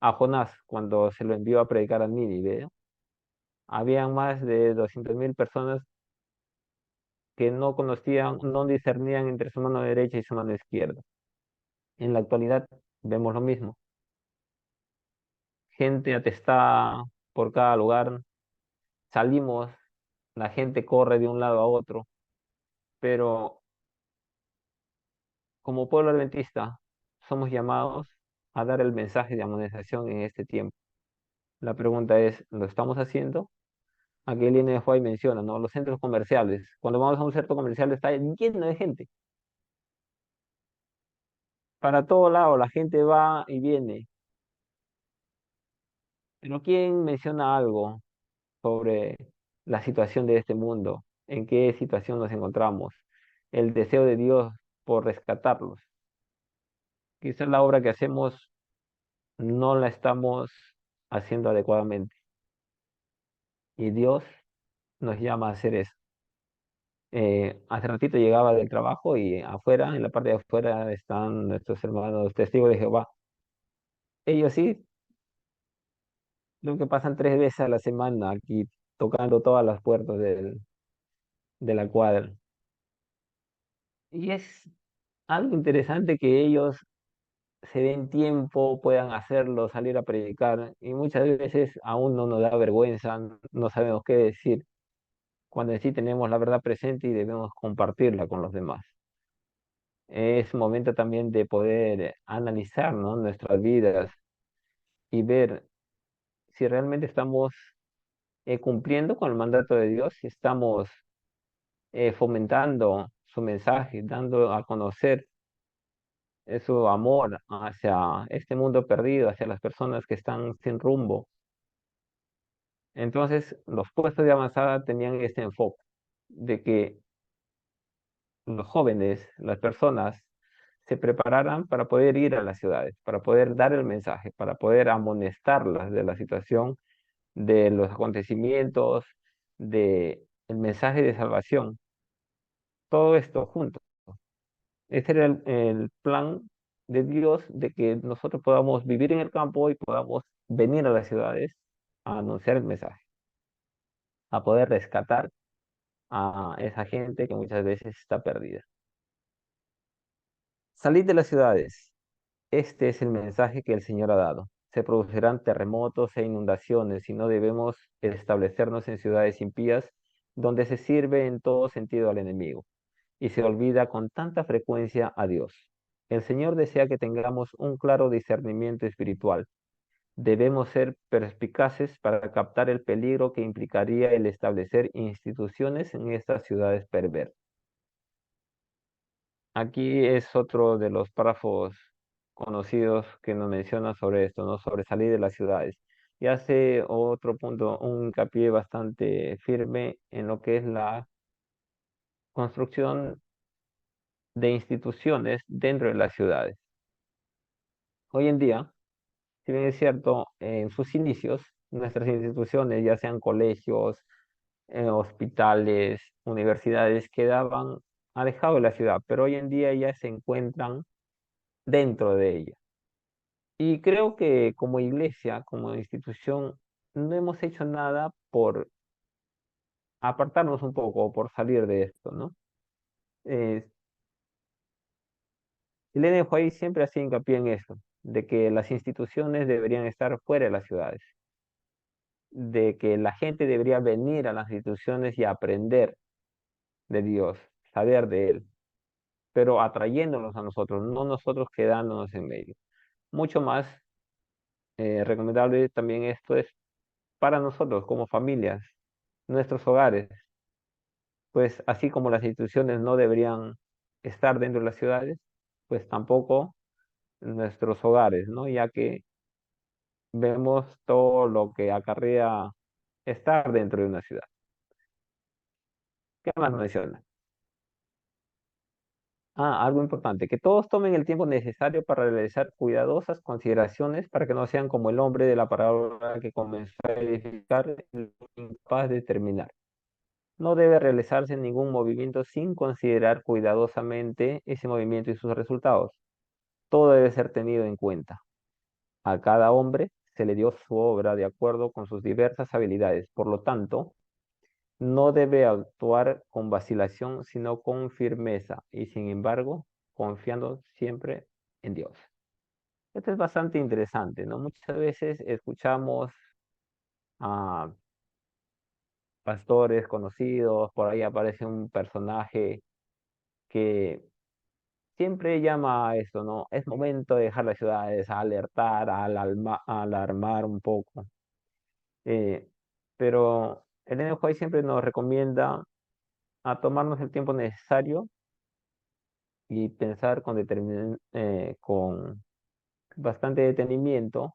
B: a Jonás cuando se lo envió a predicar a Nínive, ¿no? Habían más de 200.000 personas que no conocían, no discernían entre su mano derecha y su mano izquierda. En la actualidad vemos lo mismo. Gente atestada por cada lugar, salimos, la gente corre de un lado a otro, pero como pueblo adventista somos llamados a dar el mensaje de amonestación en este tiempo. La pregunta es, ¿lo estamos haciendo? Aquí el INFI menciona, ¿no? Los centros comerciales. Cuando vamos a un centro comercial está lleno de gente. Para todo lado la gente va y viene. Pero ¿quién menciona algo sobre la situación de este mundo, en qué situación nos encontramos, el deseo de Dios por rescatarlos. Quizás la obra que hacemos no la estamos haciendo adecuadamente y Dios nos llama a hacer eso. Hace ratito llegaba del trabajo y afuera, en la parte de afuera, están nuestros hermanos testigos de Jehová. Ellos sí, lo que pasan 3 veces a la semana aquí tocando todas las puertas de la cuadra. Y es algo interesante que ellos se den tiempo, puedan hacerlo, salir a predicar. Y muchas veces aún no nos da vergüenza, no sabemos qué decir, cuando en sí tenemos la verdad presente y debemos compartirla con los demás. Es momento también de poder analizar, ¿no?, nuestras vidas y ver si realmente estamos cumpliendo con el mandato de Dios, si estamos fomentando su mensaje, dando a conocer su amor hacia este mundo perdido, hacia las personas que están sin rumbo. Entonces, los puestos de avanzada tenían este enfoque de que los jóvenes, las personas, se prepararan para poder ir a las ciudades, para poder dar el mensaje, para poder amonestarlas de la situación, de los acontecimientos, de el mensaje de salvación. Todo esto junto. Ese era el plan de Dios de que nosotros podamos vivir en el campo y podamos venir a las ciudades a anunciar el mensaje, a poder rescatar a esa gente que muchas veces está perdida. Salid de las ciudades. Este es el mensaje que el Señor ha dado. Se producirán terremotos e inundaciones y no debemos establecernos en ciudades impías donde se sirve en todo sentido al enemigo y se olvida con tanta frecuencia a Dios. El Señor desea que tengamos un claro discernimiento espiritual. Debemos ser perspicaces para captar el peligro que implicaría el establecer instituciones en estas ciudades perversas. Aquí es otro de los párrafos conocidos que nos menciona sobre esto, ¿no? Sobre salir de las ciudades. Y hace otro punto, un hincapié bastante firme en lo que es la construcción de instituciones dentro de las ciudades. Hoy en día, si bien es cierto, en sus inicios, nuestras instituciones, ya sean colegios, hospitales, universidades, quedaban alejados de la ciudad, pero hoy en día ya se encuentran dentro de ella. Y creo que como iglesia, como institución, no hemos hecho nada por apartarnos un poco, por salir de esto, ¿no? Eh, Elena White siempre hacía hincapié en eso, de que las instituciones deberían estar fuera de las ciudades, de que la gente debería venir a las instituciones y aprender de Dios, saber de Él, pero atrayéndonos a nosotros, no nosotros quedándonos en medio. Mucho más recomendable también esto es para nosotros como familias, nuestros hogares, pues así como las instituciones no deberían estar dentro de las ciudades, pues tampoco nuestros hogares, ¿no? Ya que vemos todo lo que acarrea estar dentro de una ciudad. ¿Qué más menciona? Algo importante, que todos tomen el tiempo necesario para realizar cuidadosas consideraciones para que no sean como el hombre de la parábola que comenzó a edificar y incapaz de terminar. No debe realizarse ningún movimiento sin considerar cuidadosamente ese movimiento y sus resultados. Todo debe ser tenido en cuenta. A cada hombre se le dio su obra de acuerdo con sus diversas habilidades. Por lo tanto, no debe actuar con vacilación, sino con firmeza y, sin embargo, confiando siempre en Dios. Esto es bastante interesante, ¿no? Muchas veces escuchamos a pastores conocidos, por ahí aparece un personaje que siempre llama a esto, ¿no? Es momento de dejar las ciudades, a alertar, a alarmar un poco. Eh, pero el NJ siempre nos recomienda a tomarnos el tiempo necesario y pensar con bastante detenimiento,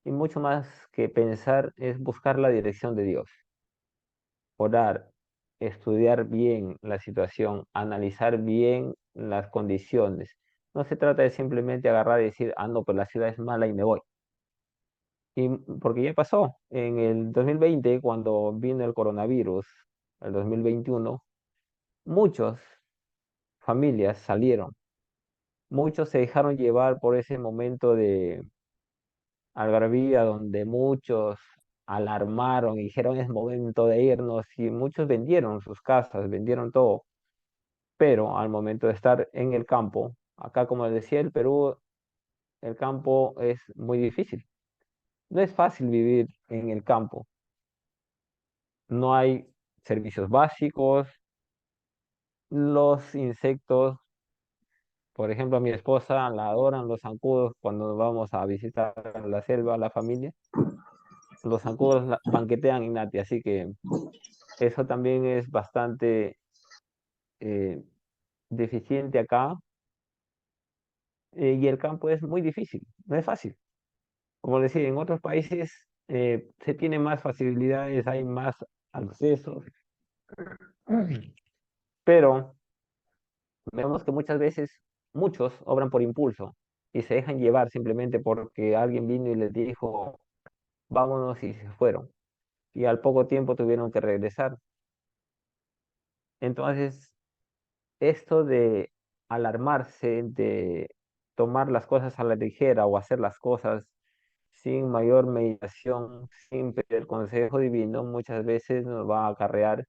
B: y mucho más que pensar es buscar la dirección de Dios. orar, estudiar bien la situación, analizar bien las condiciones. No se trata de simplemente agarrar y decir, ah, no, pues la ciudad es mala y me voy. Y porque ya pasó en el 2020, cuando vino el coronavirus, el 2021, muchas familias salieron, muchos se dejaron llevar por ese momento de algarabía donde muchos alarmaron y dijeron es momento de irnos y muchos vendieron sus casas, vendieron todo, pero al momento de estar en el campo, acá como les decía, el Perú, el campo es muy difícil. No es fácil vivir en el campo. No hay servicios básicos, los insectos, por ejemplo, a mi esposa la adoran los zancudos cuando vamos a visitar la selva, la familia. Los zancudos banquetean en Nati, así que eso también es bastante eh, deficiente acá. Y el campo es muy difícil, no es fácil. Como decía, en otros países se tiene más facilidades, hay más accesos, pero vemos que muchas veces muchos obran por impulso y se dejan llevar simplemente porque alguien vino y les dijo, vámonos y se fueron. Y al poco tiempo tuvieron que regresar. Entonces, esto de alarmarse, de tomar las cosas a la ligera o hacer las cosas sin mayor meditación, sin pedir consejo divino, muchas veces nos va a acarrear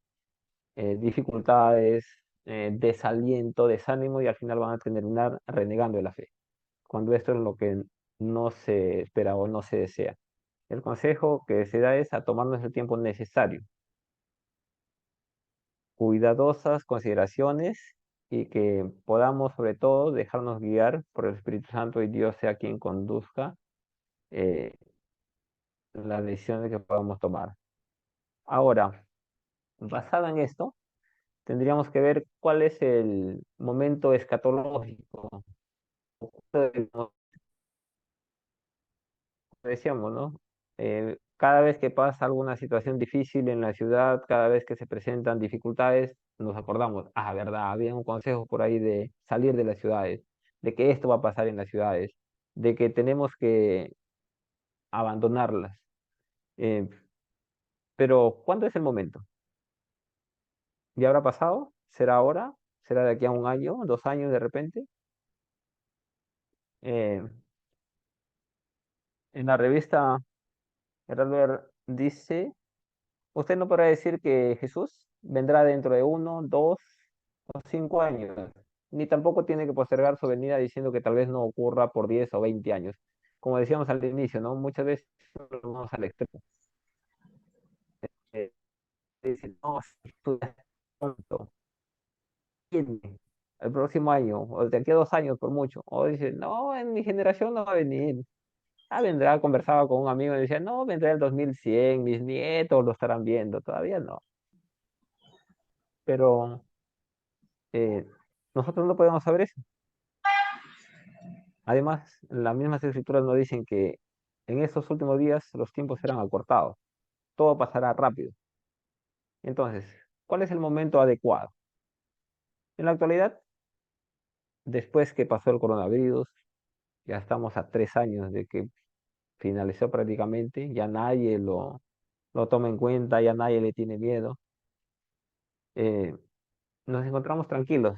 B: dificultades, desaliento, desánimo y al final van a terminar renegando de la fe, cuando esto es lo que no se espera o no se desea. El consejo que se da es a tomarnos el tiempo necesario, cuidadosas consideraciones y que podamos sobre todo dejarnos guiar por el Espíritu Santo y Dios sea quien conduzca eh, las decisiones que podamos tomar. Ahora, basada en esto, tendríamos que ver cuál es el momento escatológico. Como decíamos, ¿no? Cada vez que pasa alguna situación difícil en la ciudad, cada vez que se presentan dificultades, nos acordamos, ah, verdad, había un consejo por ahí de salir de las ciudades, de que esto va a pasar en las ciudades, de que tenemos que abandonarlas. Eh, pero, ¿cuándo es el momento? ¿Ya habrá pasado? ¿Será ahora? ¿Será de aquí a un año, 2 años de repente? Eh, en la revista Heraldo dice, usted no podrá decir que Jesús vendrá dentro de 1, 2 o 5 años, ni tampoco tiene que postergar su venida diciendo que tal vez no ocurra por 10 o 20 años. Como decíamos al inicio, ¿no? Muchas veces nos vamos al extremo. Eh, Dicen, no, si tú ya estás pronto, viene el próximo año, o de aquí a 2 años por mucho. O dicen, no, en mi generación no va a venir. Ah, vendrá, conversaba con un amigo y decía, no, vendrá el 2100, mis nietos lo estarán viendo, todavía no. Pero eh, nosotros no podemos saber eso. Además, las mismas escrituras nos dicen que en estos últimos días los tiempos serán acortados, todo pasará rápido. Entonces, ¿cuál es el momento adecuado? En la actualidad, después que pasó el coronavirus, ya estamos a 3 años de que finalizó prácticamente, ya nadie lo toma en cuenta, ya nadie le tiene miedo. eh, Nos encontramos tranquilos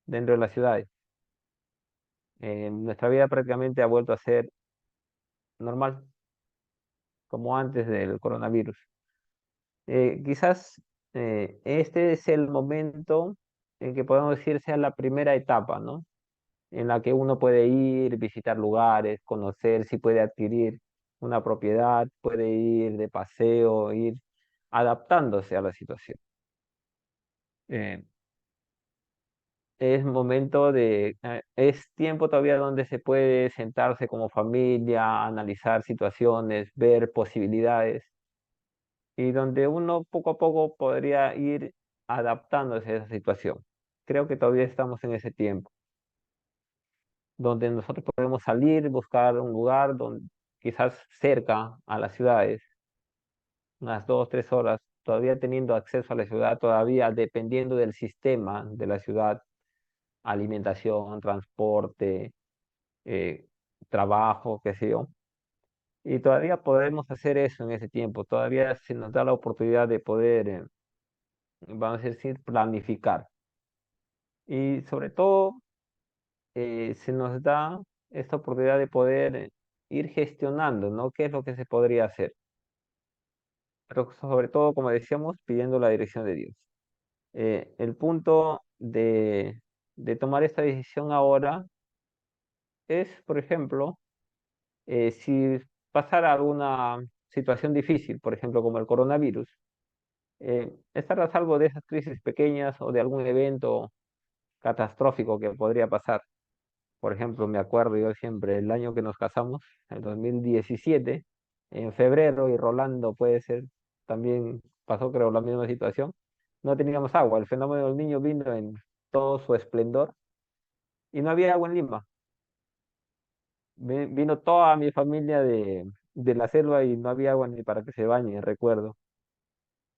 B: dentro de las ciudades. Nuestra vida prácticamente ha vuelto a ser normal, como antes del coronavirus. Quizás este es el momento en que podemos decir sea la primera etapa, ¿no? En la que uno puede ir, visitar lugares, conocer, si puede adquirir una propiedad, puede ir de paseo, ir adaptándose a la situación. Eh, es momento es tiempo todavía donde se puede sentarse como familia, analizar situaciones, ver posibilidades y donde uno poco a poco podría ir adaptándose a esa situación. Creo que todavía estamos en ese tiempo, donde nosotros podemos salir, buscar un lugar donde quizás cerca a las ciudades, unas 2, 3 horas, todavía teniendo acceso a la ciudad, todavía dependiendo del sistema de la ciudad, alimentación, transporte, eh, trabajo, qué sé yo. Y todavía podemos hacer eso en ese tiempo, todavía se nos da la oportunidad de poder, vamos a decir, planificar. Y sobre todo, se nos da esta oportunidad de poder ir gestionando, ¿no? ¿Qué es lo que se podría hacer? Pero sobre todo, como decíamos, pidiendo la dirección de Dios. El punto de tomar esta decisión ahora es, por ejemplo, si pasara alguna situación difícil, por ejemplo, como el coronavirus, estar a salvo de esas crisis pequeñas o de algún evento catastrófico que podría pasar. Por ejemplo, me acuerdo yo siempre el año que nos casamos, el 2017, en febrero, y Rolando puede ser, también pasó creo la misma situación. No teníamos agua, el fenómeno del niño vino en todo su esplendor y no había agua en Lima. Vino toda mi familia de la selva y no había agua ni para que se bañen, recuerdo.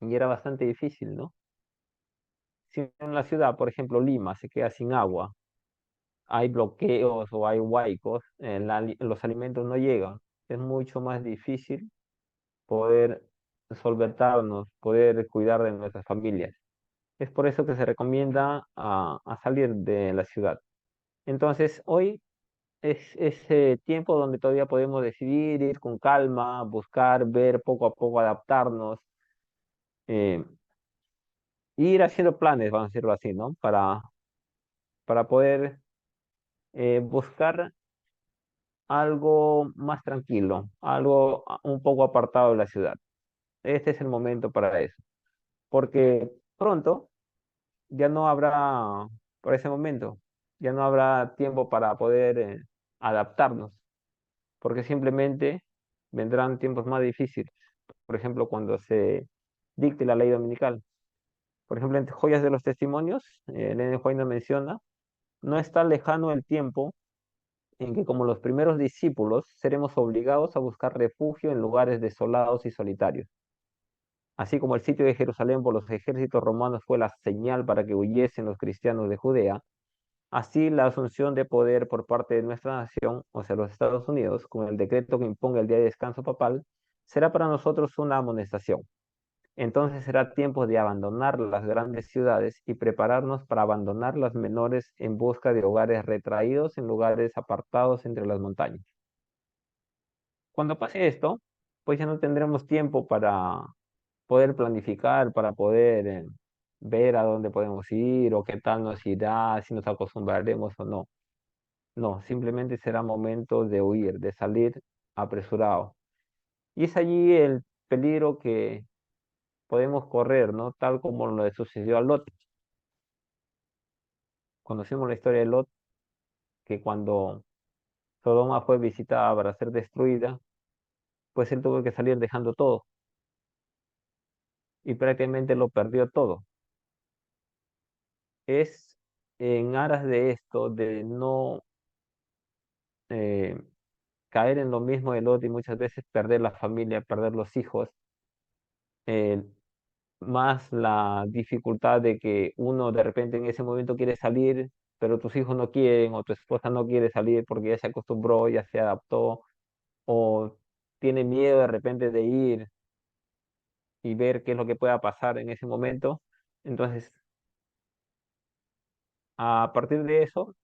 B: Y era bastante difícil, ¿no? Si en la ciudad, por ejemplo, Lima, se queda sin agua, hay bloqueos o hay huaicos, los alimentos no llegan. Es mucho más difícil poder solventarnos, poder cuidar de nuestras familias. Es por eso que se recomienda a salir de la ciudad. Entonces, hoy es ese tiempo donde todavía podemos decidir, ir con calma, buscar, ver poco a poco, adaptarnos, eh, ir haciendo planes, vamos a decirlo así, ¿no? Para poder buscar algo más tranquilo, algo un poco apartado de la ciudad. Este es el momento para eso, porque pronto ya no habrá, por ese momento, ya no habrá tiempo para poder adaptarnos, porque simplemente vendrán tiempos más difíciles. Por ejemplo, cuando se dicte la ley dominical. Por ejemplo, en Joyas de los Testimonios, Elena White nos menciona, no está lejano el tiempo en que como los primeros discípulos seremos obligados a buscar refugio en lugares desolados y solitarios. Así como el sitio de Jerusalén por los ejércitos romanos fue la señal para que huyesen los cristianos de Judea, así la asunción de poder por parte de nuestra nación, o sea, los Estados Unidos, con el decreto que imponga el día de descanso papal, será para nosotros una amonestación. Entonces será tiempo de abandonar las grandes ciudades y prepararnos para abandonar las menores en busca de hogares retraídos en lugares apartados entre las montañas. Cuando pase esto, pues ya no tendremos tiempo para poder planificar, para poder ver a dónde podemos ir o qué tal nos irá, si nos acostumbraremos o no. No, simplemente será momento de huir, de salir apresurado. Y es allí el peligro que podemos correr, ¿no? Tal como le sucedió a Lot. Conocemos la historia de Lot, que cuando Sodoma fue visitada para ser destruida, pues él tuvo que salir dejando todo y prácticamente lo perdió todo. Es en aras de esto, de no eh, caer en lo mismo de Lot y muchas veces perder la familia, perder los hijos, eh, más la dificultad de que uno de repente en ese momento quiere salir, pero tus hijos no quieren o tu esposa no quiere salir porque ya se acostumbró, ya se adaptó o tiene miedo de repente de ir y ver qué es lo que pueda pasar en ese momento. Entonces, a partir de eso,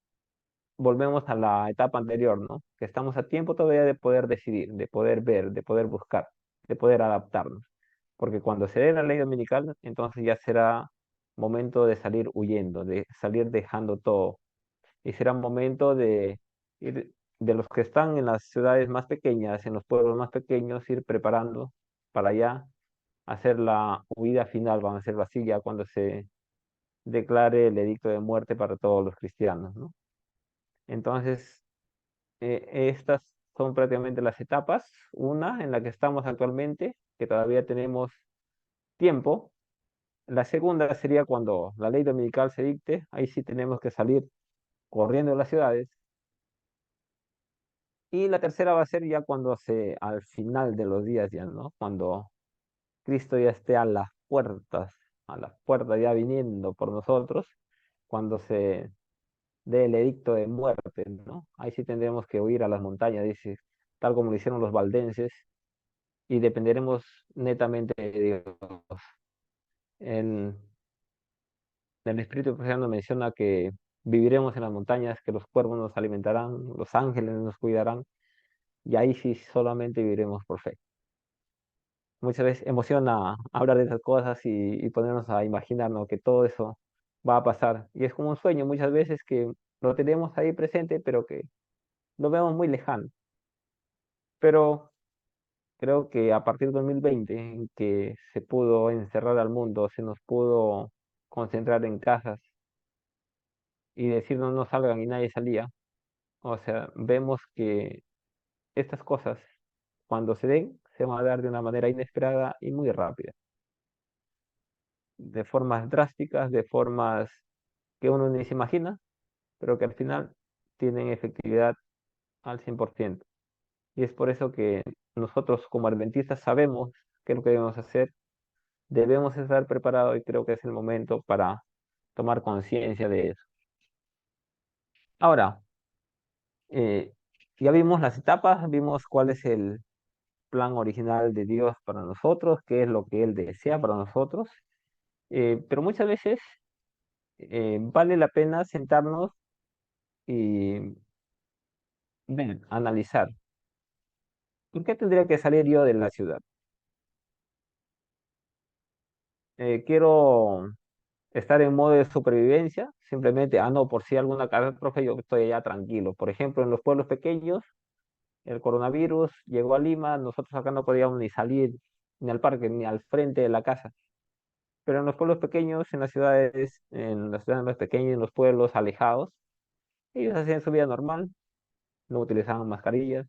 B: volvemos a la etapa anterior, ¿no? Que estamos a tiempo todavía de poder decidir, de poder ver, de poder buscar, de poder adaptarnos. Porque cuando se dé la ley dominical, entonces ya será momento de salir huyendo, de salir dejando todo. Y será momento de ir, de los que están en las ciudades más pequeñas, en los pueblos más pequeños, ir preparando para ya hacer la huida final, vamos a decirlo así, ya cuando se declare el edicto de muerte para todos los cristianos, ¿no? Entonces, estas son prácticamente las etapas. Una en la que estamos actualmente, que todavía tenemos tiempo. La segunda sería cuando la ley dominical se dicte. Ahí sí tenemos que salir corriendo de las ciudades. Y la tercera va a ser ya cuando al final de los días ya, ¿no? Cuando Cristo ya esté a las a las puertas ya viniendo por nosotros, cuando se dé el edicto de muerte, ¿no? Ahí sí tendremos que huir a las montañas, dice, tal como lo hicieron los valdenses, y dependeremos netamente de Dios. En el Espíritu Cristiano menciona que viviremos en las montañas, que los cuervos nos alimentarán, los ángeles nos cuidarán, y ahí sí solamente viviremos por fe. Muchas veces emociona hablar de esas cosas y ponernos a imaginarnos que todo eso va a pasar. Y es como un sueño muchas veces que lo tenemos ahí presente, pero que lo vemos muy lejano. Pero creo que a partir de 2020, en que se pudo encerrar al mundo, se nos pudo concentrar en casas y decirnos no salgan y nadie salía, o sea, vemos que estas cosas, cuando se den, se van a dar de una manera inesperada y muy rápida, de formas drásticas, de formas que uno ni se imagina, pero que al final tienen efectividad al 100%. Y es por eso que nosotros como adventistas sabemos qué es lo que debemos hacer, debemos estar preparados y creo que es el momento para tomar conciencia de eso. Ahora, eh, ya vimos las etapas, vimos cuál es el plan original de Dios para nosotros, qué es lo que Él desea para nosotros, pero muchas veces vale la pena sentarnos y ver, analizar. ¿Por qué tendría que salir yo de la ciudad? Quiero estar en modo de supervivencia, simplemente, no, por si alguna catástrofe, yo estoy allá tranquilo. Por ejemplo, en los pueblos pequeños, el coronavirus llegó a Lima, nosotros acá no podíamos ni salir ni al parque, ni al frente de la casa. Pero en los pueblos pequeños, en las ciudades más pequeñas, en los pueblos alejados, ellos hacían su vida normal, no utilizaban mascarillas,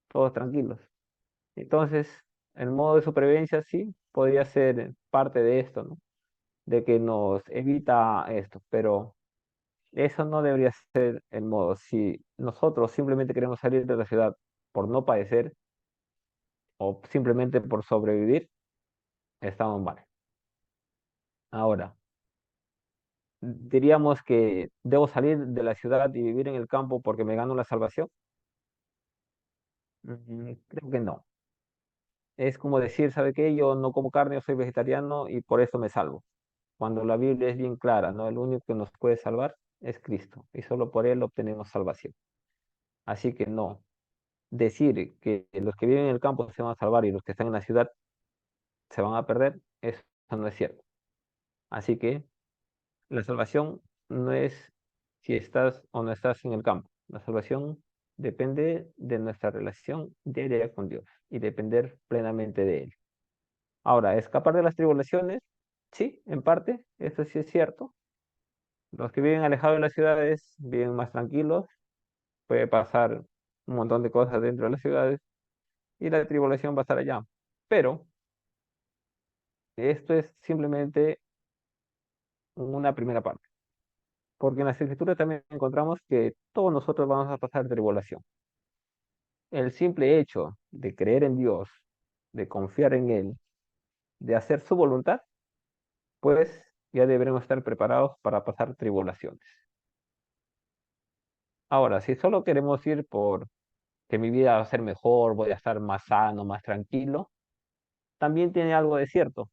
B: todos tranquilos. Entonces, el modo de supervivencia sí podría ser parte de esto, ¿no? De que nos evita esto, pero eso no debería ser el modo. Si nosotros simplemente queremos salir de la ciudad por no padecer o simplemente por sobrevivir, estamos mal. Ahora, diríamos que debo salir de la ciudad y vivir en el campo porque me gano la salvación. Creo que no. Es como decir, ¿sabe qué? Yo no como carne, yo soy vegetariano y por eso me salvo. Cuando la Biblia es bien clara, ¿no? El único que nos puede salvar es Cristo y solo por Él obtenemos salvación. Así que no. Decir que los que viven en el campo se van a salvar y los que están en la ciudad se van a perder, eso no es cierto. Así que la salvación no es si estás o no estás en el campo. La salvación depende de nuestra relación diaria con Dios y depender plenamente de Él. Ahora, escapar de las tribulaciones, sí, en parte, eso sí es cierto. Los que viven alejados de las ciudades viven más tranquilos, puede pasar un montón de cosas dentro de las ciudades y la tribulación va a estar allá. Pero esto es simplemente una primera parte, porque en las escrituras también encontramos que todos nosotros vamos a pasar tribulación. El simple hecho de creer en Dios, de confiar en Él, de hacer su voluntad, pues ya deberemos estar preparados para pasar tribulaciones. Ahora, si solo queremos ir por que mi vida va a ser mejor, voy a estar más sano, más tranquilo, también tiene algo de cierto,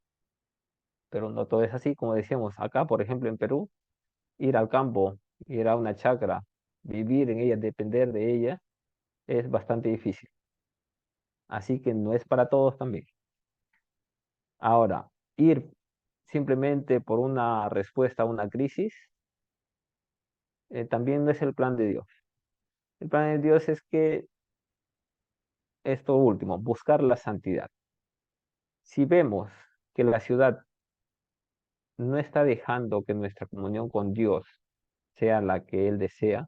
B: pero no todo es así, como decíamos acá, por ejemplo, en Perú, ir al campo, ir a una chacra, vivir en ella, depender de ella, es bastante difícil. Así que no es para todos también. Ahora, ir simplemente por una respuesta a una crisis, también no es el plan de Dios. El plan de Dios es que esto último, buscar la santidad. Si vemos que la ciudad no está dejando que nuestra comunión con Dios sea la que Él desea,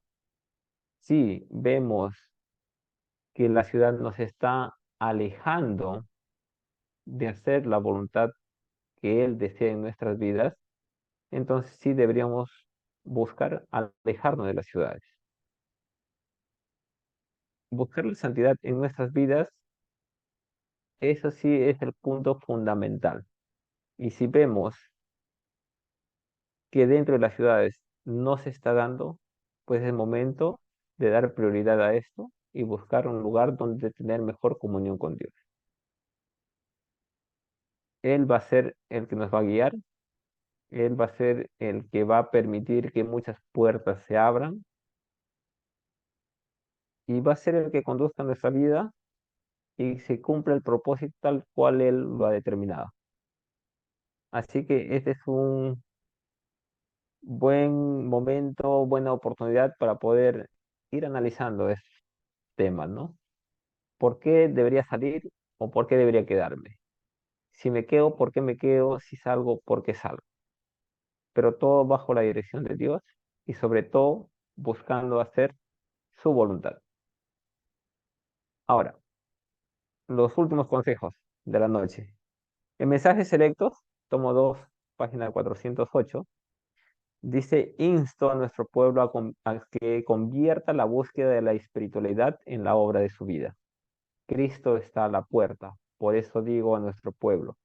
B: si vemos que la ciudad nos está alejando de hacer la voluntad que Él desea en nuestras vidas, entonces sí deberíamos buscar alejarnos de las ciudades. Buscar la santidad en nuestras vidas, eso sí es el punto fundamental. Y si vemos que dentro de las ciudades no se está dando, pues es momento de dar prioridad a esto y buscar un lugar donde tener mejor comunión con Dios. Él va a ser el que nos va a guiar, Él va a ser el que va a permitir que muchas puertas se abran y va a ser el que conduzca nuestra vida y se cumpla el propósito tal cual Él lo ha determinado. Así que este es un buen momento, buena oportunidad para poder ir analizando estos temas, ¿no? ¿Por qué debería salir o por qué debería quedarme? Si me quedo, ¿por qué me quedo? Si salgo, ¿por qué salgo? Pero todo bajo la dirección de Dios y sobre todo buscando hacer su voluntad. Ahora, los últimos consejos de la noche. En mensajes selectos, tomo 2, página 408, dice, insto a nuestro pueblo a que convierta la búsqueda de la espiritualidad en la obra de su vida. Cristo está a la puerta, por eso digo a nuestro pueblo,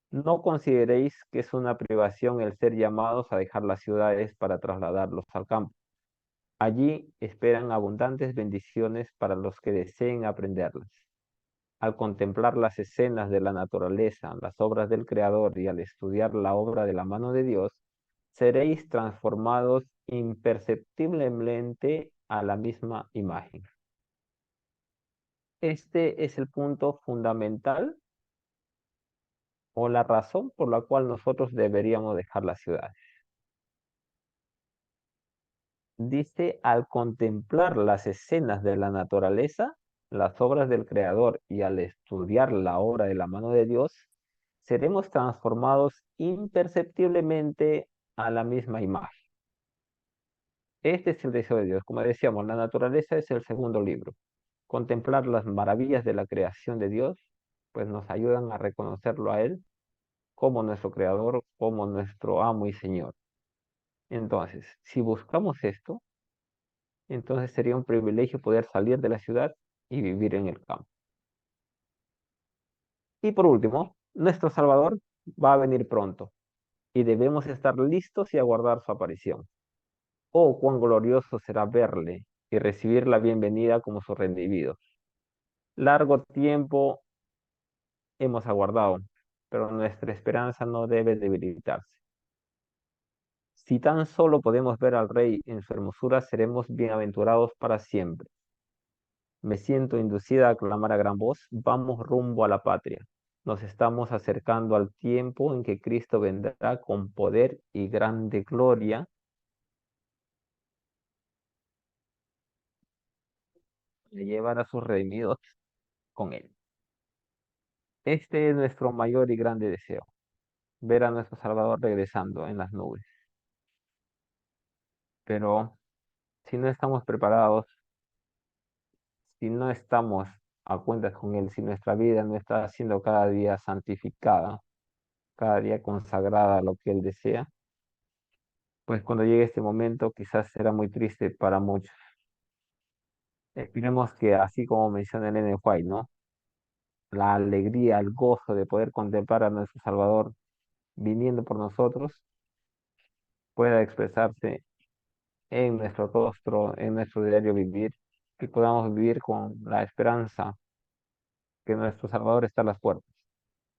B: no consideréis que es una privación el ser llamados a dejar las ciudades para trasladarlos al campo. Allí esperan abundantes bendiciones para los que deseen aprenderlas. Al contemplar las escenas de la naturaleza, las obras del Creador y al estudiar la obra de la mano de Dios, seréis transformados imperceptiblemente a la misma imagen. Este es el punto fundamental o la razón por la cual nosotros deberíamos dejar la ciudad. Dice, al contemplar las escenas de la naturaleza, las obras del Creador y al estudiar la obra de la mano de Dios, seremos transformados imperceptiblemente a la misma imagen. Este es el deseo de Dios. Como decíamos, la naturaleza es el segundo libro. Contemplar las maravillas de la creación de Dios, pues nos ayudan a reconocerlo a Él como nuestro Creador, como nuestro amo y Señor. Entonces, si buscamos esto, entonces sería un privilegio poder salir de la ciudad y vivir en el campo. Y por último, nuestro Salvador va a venir pronto y debemos estar listos y aguardar su aparición. Oh, cuán glorioso será verle y recibir la bienvenida como sus redimidos. Largo tiempo hemos aguardado, pero nuestra esperanza no debe debilitarse. Si tan solo podemos ver al Rey en su hermosura, seremos bienaventurados para siempre. Me siento inducida a clamar a gran voz, vamos rumbo a la patria. Nos estamos acercando al tiempo en que Cristo vendrá con poder y grande gloria a llevar a sus redimidos con él. Este es nuestro mayor y grande deseo, ver a nuestro Salvador regresando en las nubes. Pero si no estamos preparados, si no estamos a cuentas con Él, si nuestra vida no está siendo cada día santificada, cada día consagrada a lo que Él desea, pues cuando llegue este momento quizás será muy triste para muchos. Esperemos que así como menciona Elena White, ¿no? La alegría, el gozo de poder contemplar a nuestro Salvador viniendo por nosotros pueda expresarse en nuestro rostro, en nuestro diario vivir, que podamos vivir con la esperanza que nuestro Salvador está a las puertas,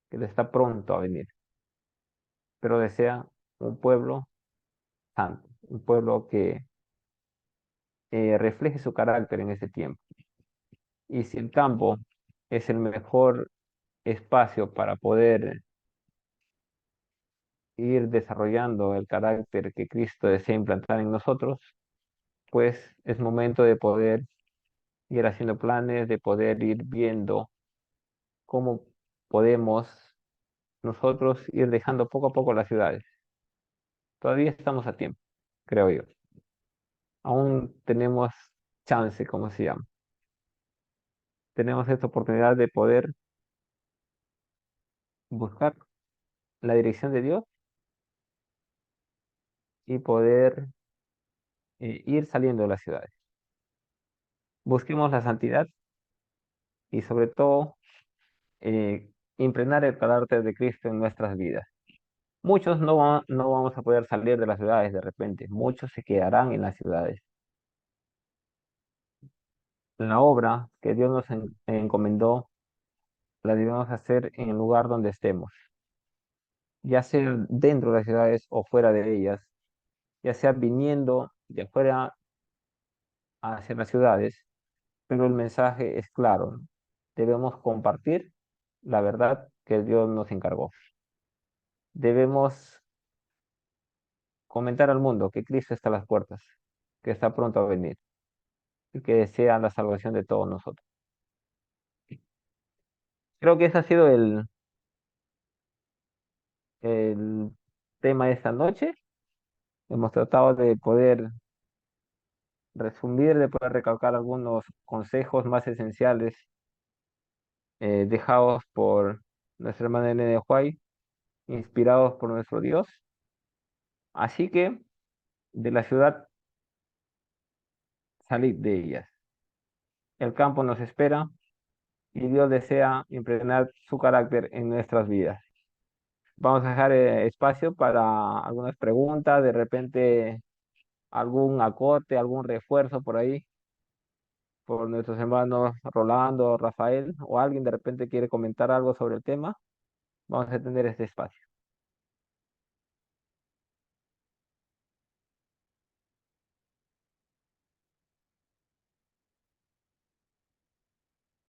B: que Él está pronto a venir, pero desea un pueblo santo, un pueblo que refleje su carácter en ese tiempo. Y si el campo es el mejor espacio para poder ir desarrollando el carácter que Cristo desea implantar en nosotros, pues es momento de poder ir haciendo planes, de poder ir viendo cómo podemos nosotros ir dejando poco a poco las ciudades. Todavía estamos a tiempo, creo yo. Aún tenemos chance, como se llama. Tenemos esta oportunidad de poder buscar la dirección de Dios y poder ir saliendo de las ciudades. Busquemos la santidad y sobre todo impregnar el carácter de Cristo en nuestras vidas. Muchos no vamos a poder salir de las ciudades de repente, muchos se quedarán en las ciudades. La obra que Dios nos encomendó la debemos hacer en el lugar donde estemos, ya sea dentro de las ciudades o fuera de ellas, ya sea viniendo de afuera hacia las ciudades, pero el mensaje es claro, ¿no? Debemos compartir la verdad que Dios nos encargó. Debemos comentar al mundo que Cristo está a las puertas, que está pronto a venir y que desea la salvación de todos nosotros. Creo que ese ha sido el tema de esta noche. Hemos tratado de poder resumir, de poder recalcar algunos consejos más esenciales dejados por nuestra hermana Elena de White, inspirados por nuestro Dios. Así que de la ciudad salid de ellas. El campo nos espera y Dios desea impregnar su carácter en nuestras vidas. Vamos a dejar espacio para algunas preguntas, de repente algún acote, algún refuerzo por ahí, por nuestros hermanos Rolando, Rafael, o alguien de repente quiere comentar algo sobre el tema. Vamos a tener este espacio.